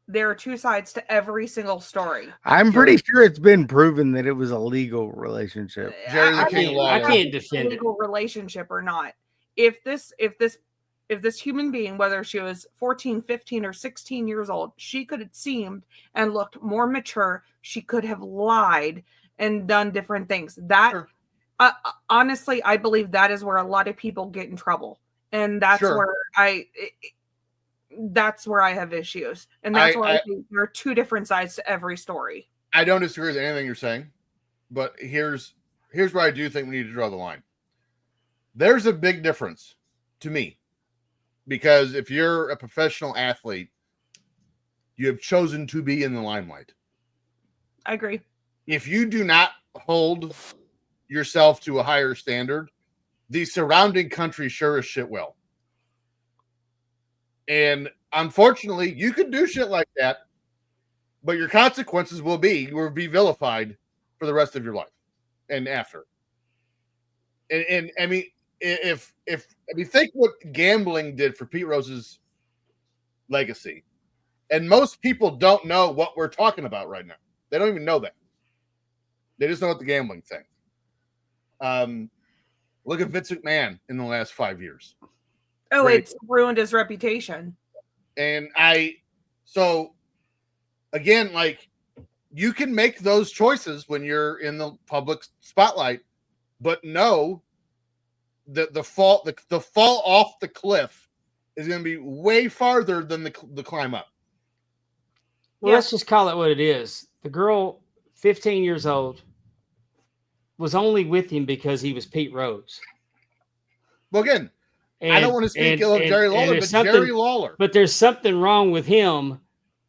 there are two sides to every single story. I'm pretty sure it's been proven that it was a legal relationship. Jerry the I King mean, Law. I whether can't it's a defend it. legal relationship or not. If this human being, whether she was 14, 15, or 16 years old, she could have seemed and looked more mature. She could have lied and done different things. That Sure. honestly, I believe that is where a lot of people get in trouble, and that's Sure. where that's where I have issues, and that's why I think there are two different sides to every story. I don't disagree with anything you're saying, but here's where I do think we need to draw the line. There's a big difference to me, because if you're a professional athlete, you have chosen to be in the limelight. I agree. If you do not hold yourself to a higher standard, the surrounding country sure as shit will. And unfortunately, you can do shit like that, but your consequences will be you will be vilified for the rest of your life and after. And I mean, if think what gambling did for Pete Rose's legacy, and most people don't know what we're talking about right now. They don't even know that. They just know what the gambling thing. Look at Vince McMahon in the last 5 years. Oh, Right. it's ruined his reputation. And so again, like, you can make those choices when you're in the public spotlight, but know that the fall off the cliff is going to be way farther than the climb up. Well, Yeah. let's just call it what it is. The girl, 15 years old, was only with him because he was Pete Rose. Well, again, I don't want to speak ill of Jerry Lawler, there's but Jerry Lawler. But there's something wrong with him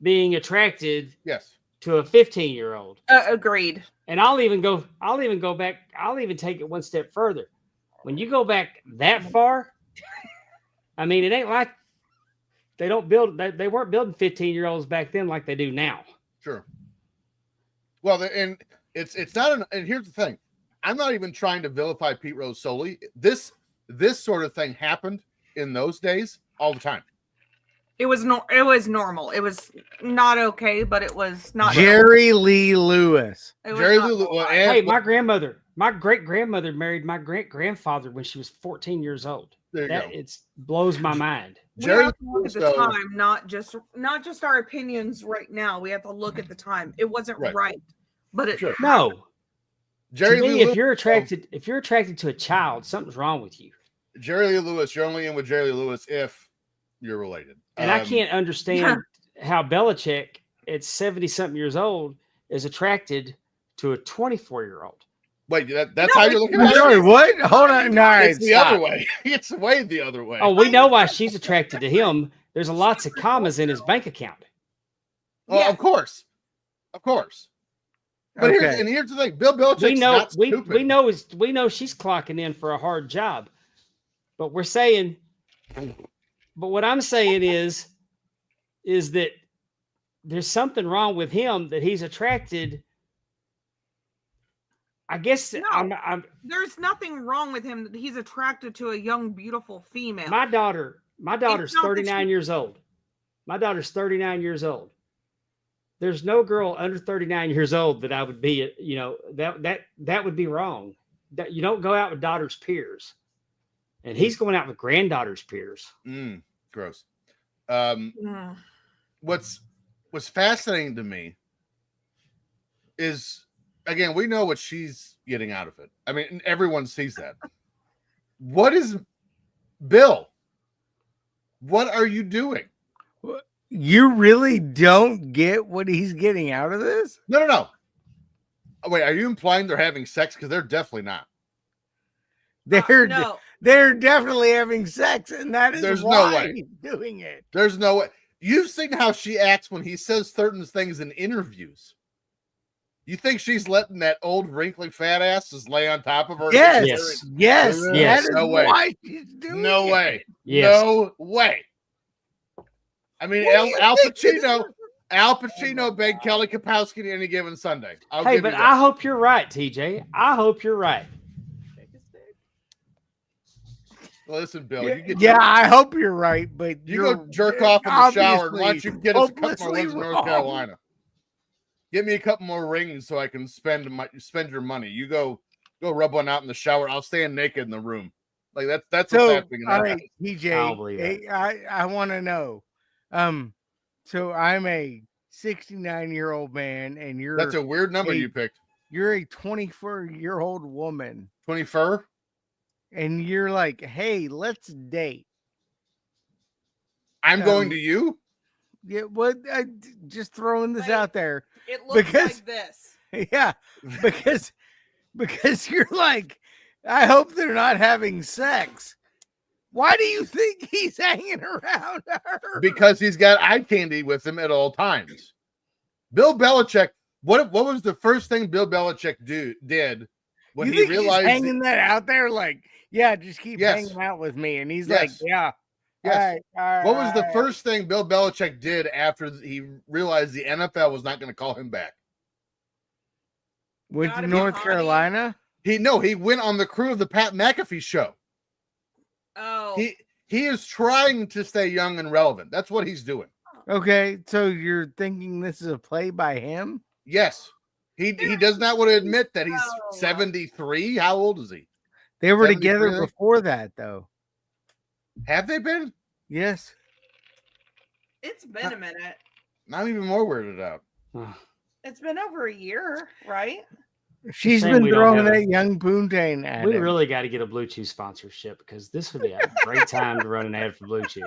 being attracted Yes. to a 15-year-old. Agreed. And I'll even go back. I'll even take it one step further. When you go back that far, I mean, it ain't like they weren't building 15-year-olds back then like they do now. Sure. Well, and it's not and here's the thing. I'm not even trying to vilify Pete Rose solely. This sort of thing happened in those days all the time. It was normal. It was not okay, but it was not Jerry Lee Lewis. It was Jerry not Lou, normal. well, Hey, and my great grandmother married my great grandfather when she was 14 years old. there you That go. it blows my mind. We Jerry have to look at the Lewis, though- time, not just our opinions right now. We have to look at the time. It wasn't Right. right, but it Sure. No, Jerry to me, Lee if Lewis, you're attracted to a child, something's wrong with you. Jerry Lee Lewis, you're only in with Jerry Lee Lewis if you're related. And I can't understand how Belichick at 70-something years old is attracted to a 24-year-old. Wait, that's No, how you're looking it's- at it? Sorry, what? Hold on. All right, It's the stop. other way. It's way the other way. Oh, we know why she's attracted to him. There's lots of commas in his bank account. Well, Yeah. of course. But Okay. here's the thing. Bill Belichick's We know not stupid. we know she's clocking in for a hard job. But what I'm saying is that there's something wrong with him that he's attracted. I guess No. I'm There's nothing wrong with him. He's attracted to a young, beautiful female. my daughter's not that 39 she- years old. My daughter's 39 years old. There's no girl under 39 years old that I would be, that would be wrong. That you don't go out with daughter's peers. And he's going out with granddaughter's peers. Gross. Mm. What's fascinating to me is, again, we know what she's getting out of it. I mean, everyone sees that. What is Bill? What are you doing? You really don't get what he's getting out of this? No. Oh, wait, are you implying they're having sex? Because they're definitely not. They're No, they're definitely having sex, and that is There's no why way. he's doing it. There's no way. You've seen how she acts when he says certain things in interviews. You think she's letting that old wrinkly fat ass just lay on top of her? Yes, Yes. yes, Yes. that is No way. why she's doing No it. way. Yes. No way. I mean, What do you Al think this Pacino, is? Al Pacino begged Kelly Kapowski any given Sunday. I'll Hey, give but you I that. hope you're right, TJ. I hope you're right. Listen, Bill, Yeah, you get yeah, I hope you're right, but you you're go jerk off in the shower. And why don't obviously you get us a couple more hopelessly wins in North wrong. Carolina? Get me a couple more rings so I can spend your money. You go rub one out in the shower. I'll stand naked in the room. Like that's what's So, happening in all that right, house. TJ, I don't believe that. I want to know. So I'm a 69-year-old man, and you're That's a weird number Hey. you picked. you're a 24-year-old woman, 20 fur? and you're like, hey, let's date. I'm going Um, to you? Yeah, what? Just throwing this Wait. out there. it looks because- like this. Yeah, because you're like, I hope they're not having sex. Why do you think he's hanging around her? Because he's got eye candy with him at all times. Bill Belichick, what was the first thing Bill Belichick did when you he think he's realized hanging that out there like yeah, just keep Yes. hanging out with me. And he's like, Yes. yeah. Yes. All right, What was the all right. first thing Bill Belichick did after he realized the NFL was not going to call him back? Went to Gotta be North haughty. Carolina? He went on the crew of the Pat McAfee show. Oh, He is trying to stay young and relevant. That's what he's doing. Okay, so you're thinking this is a play by him? Yes. He does not want to admit that he's No. 73. How old is he? They were 73, together I think. before that, though. Have they been? Yes. it's been a minute. I'm even more weirded out. It's been over a year, right? She's shame been we don't throwing have that young Poontang at We him. really got to get a Blue Chew sponsorship because this would be a great time to run an ad for Blue Chew.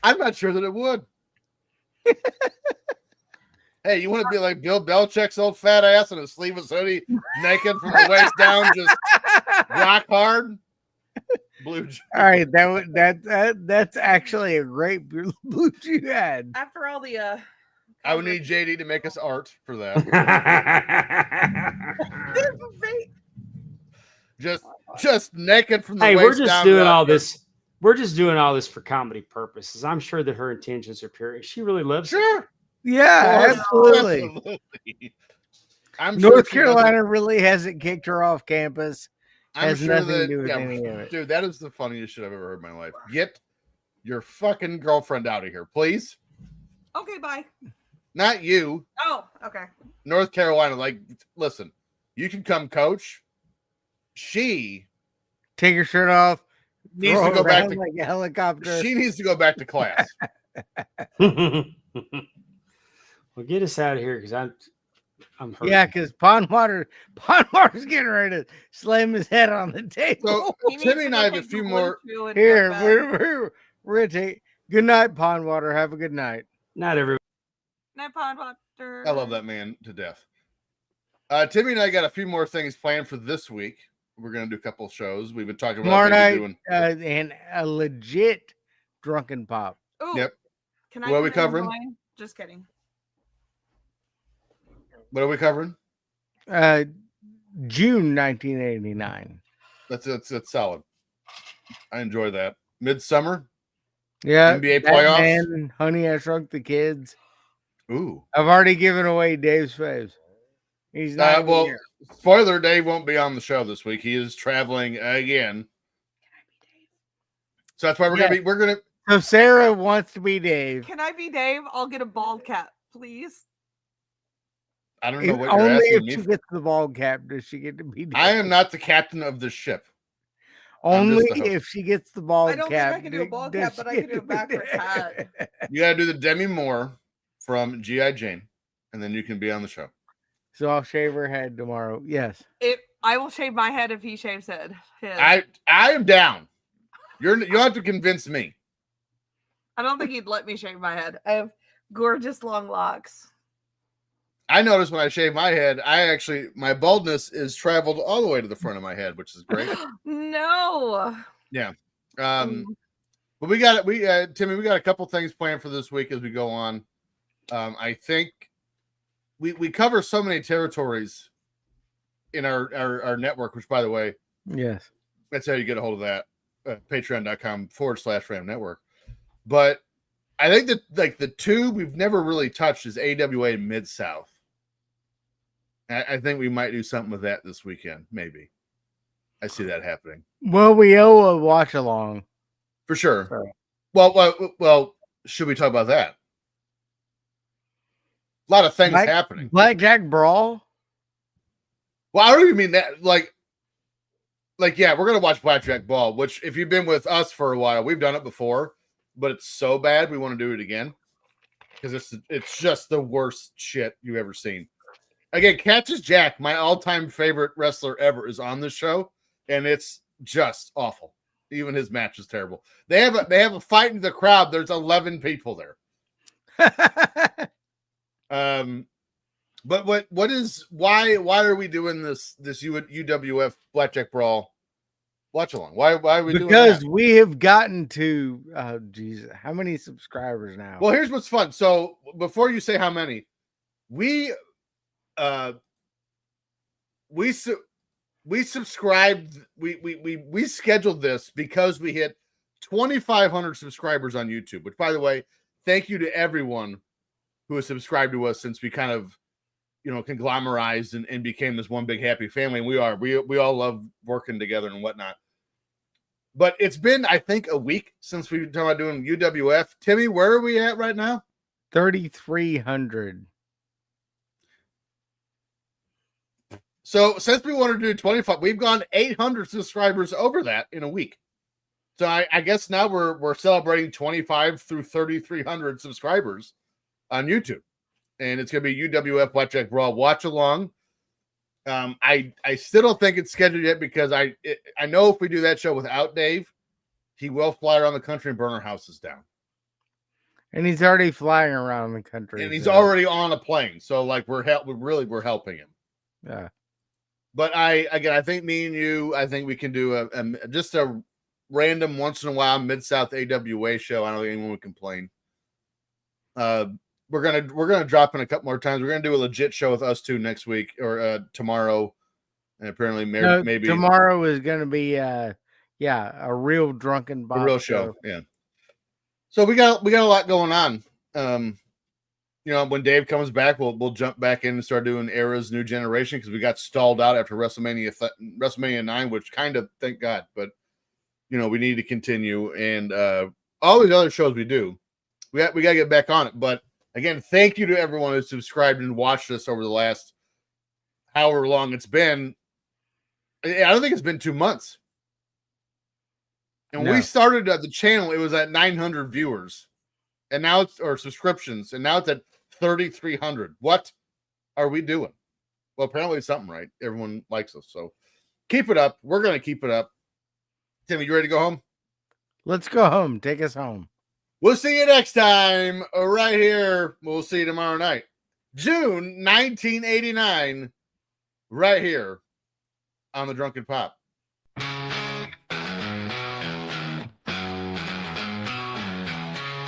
I'm not sure that it would. Hey, you want to be like Bill Belichick's old fat ass in a sleeveless hoodie, naked from the waist down, just rock hard? Blue Chew. All right, that's actually a great Blue Chew ad. After all the I would need JD to make us art for that. Just naked from the Hey, waist we're just down. doing rock all hard. this. We're just doing all this for comedy purposes. I'm sure that her intentions are pure. She really loves it. Sure. Yeah, absolutely. Absolutely. I'm sure North she doesn't- Carolina really hasn't kicked her off campus. I'm has sure nothing to that, do with yeah, any of it. dude, that is the funniest shit I've ever heard in my life. Get your fucking girlfriend out of here, please. okay, bye. Not you, Oh, okay. North Carolina. Like, listen, you can come coach. She Take her shirt off. needs throw to go it back around to like a helicopter. she needs to go back to class. Well, get us out of here because I'm hurt. Yeah, because Pondwater's getting ready to slam his head on the table. So He needs Timmy to and go I have a take the few Blue more. Chew and Here, come back. we're gonna take good night, Pondwater. Have a good night. Not every. Night Pond Water. I love that man to death. Timmy and I got a few more things planned for this week. We're gonna do a couple of shows. We've been talking about Tomorrow maybe night, doing. and a legit drunken pop. Ooh, Yep. Can I What are come we in covering? mine? Just kidding. What are we covering? June 1989. That's solid. I enjoy that. Midsummer. Yeah, NBA playoffs? Batman, Honey, I Shrunk the Kids. Ooh. I've already given away Dave's faves. He's not even Well, here. spoiler: Dave won't be on the show this week. He is traveling again. So that's why we're gonna. So Sarah wants to be Dave. Can I be Dave? I'll get a bald cap, please. I don't know what you're Only asking if me. she gets the ball cap does she get to be Dave. I am not the captain of the ship. I'm Only just the host. if she gets the ball I don't cap. think I can do a ball does cap, she but I get can do a to be backwards Dave. hat. You gotta do the Demi Moore from G.I. Jane, and then you can be on the show. So I'll shave her head tomorrow. Yes. I will shave my head if he shaves his. I am down. You don't have to convince me. I don't think he'd let me shave my head. I have gorgeous long locks. I noticed when I shave my head, my baldness is traveled all the way to the front of my head, which is great. No. But Timmy, we got a couple things planned for this week as we go on. I think we cover so many territories in our network, which, by the way, Yes. that's how you get a hold of that. Patreon.com/Ram Network. But I think that like the two we've never really touched is AWA and Mid-South. I think we might do something with that this weekend. Maybe. I see that happening. Well, we owe a watch along. For sure. Sorry. Well, should we talk about that? A lot of things happening. Blackjack Brawl. Well, I don't even mean that. Like, yeah, we're gonna watch Blackjack Ball. Which, if you've been with us for a while, we've done it before, but it's so bad we want to do it again because it's just the worst shit you've ever seen. Again, Catches Jack, my all-time favorite wrestler ever, is on this show, and it's just awful. Even his match is terrible. They have a fight in the crowd. There's 11 people there. But why are we doing this UWF Blackjack Brawl watch along? Why are we doing Because that? we have gotten to how many subscribers now? Well, here's what's fun. So before you say how many, we we subscribed. We scheduled this because we hit 2,500 subscribers on YouTube. Which, by the way, thank you to everyone who has subscribed to us since we kind of, conglomerized and became this one big happy family. And we all love working together and whatnot. But it's been, I think, a week since we talked about doing UWF. Timmy, where are we at right now? 3,300. So since we wanted to do 25, we've gone 800 subscribers over that in a week. So I guess now we're celebrating 25 through 3,300 subscribers on YouTube, and it's gonna be UWF Blackjack Brawl watch along. I still don't think it's scheduled yet because I know if we do that show without Dave, he will fly around the country and burn our houses down. And he's already flying around the country. And he's so- already on a plane, so like we're helping him. Yeah. But I think me and you, I think we can do just a random once in a while Mid-South AWA show. I don't think anyone would complain. We're gonna drop in a couple more times. We're gonna do a legit show with us two next week or tomorrow, and apparently maybe tomorrow is gonna be a real drunken a Bob real show. Yeah. So we got a lot going on. When Dave comes back, we'll jump back in and start doing Era's New Generation because we got stalled out after WrestleMania 9, which kind of thank God, but we need to continue, and all these other shows we do, we got to get back on it. But again, thank you to everyone who subscribed and watched us over the last however long it's been. I don't think it's been 2 months. And when we started the channel, it was at 900 viewers. And now subscriptions, and now it's at 3,300. What are we doing? Well, apparently it's something right. Everyone likes us, so keep it up. We're gonna keep it up. Timmy, you ready to go home? Let's go home. Take us home. We'll see you next time, right here. We'll see you tomorrow night, June 1989, right here on the Drunken Pop.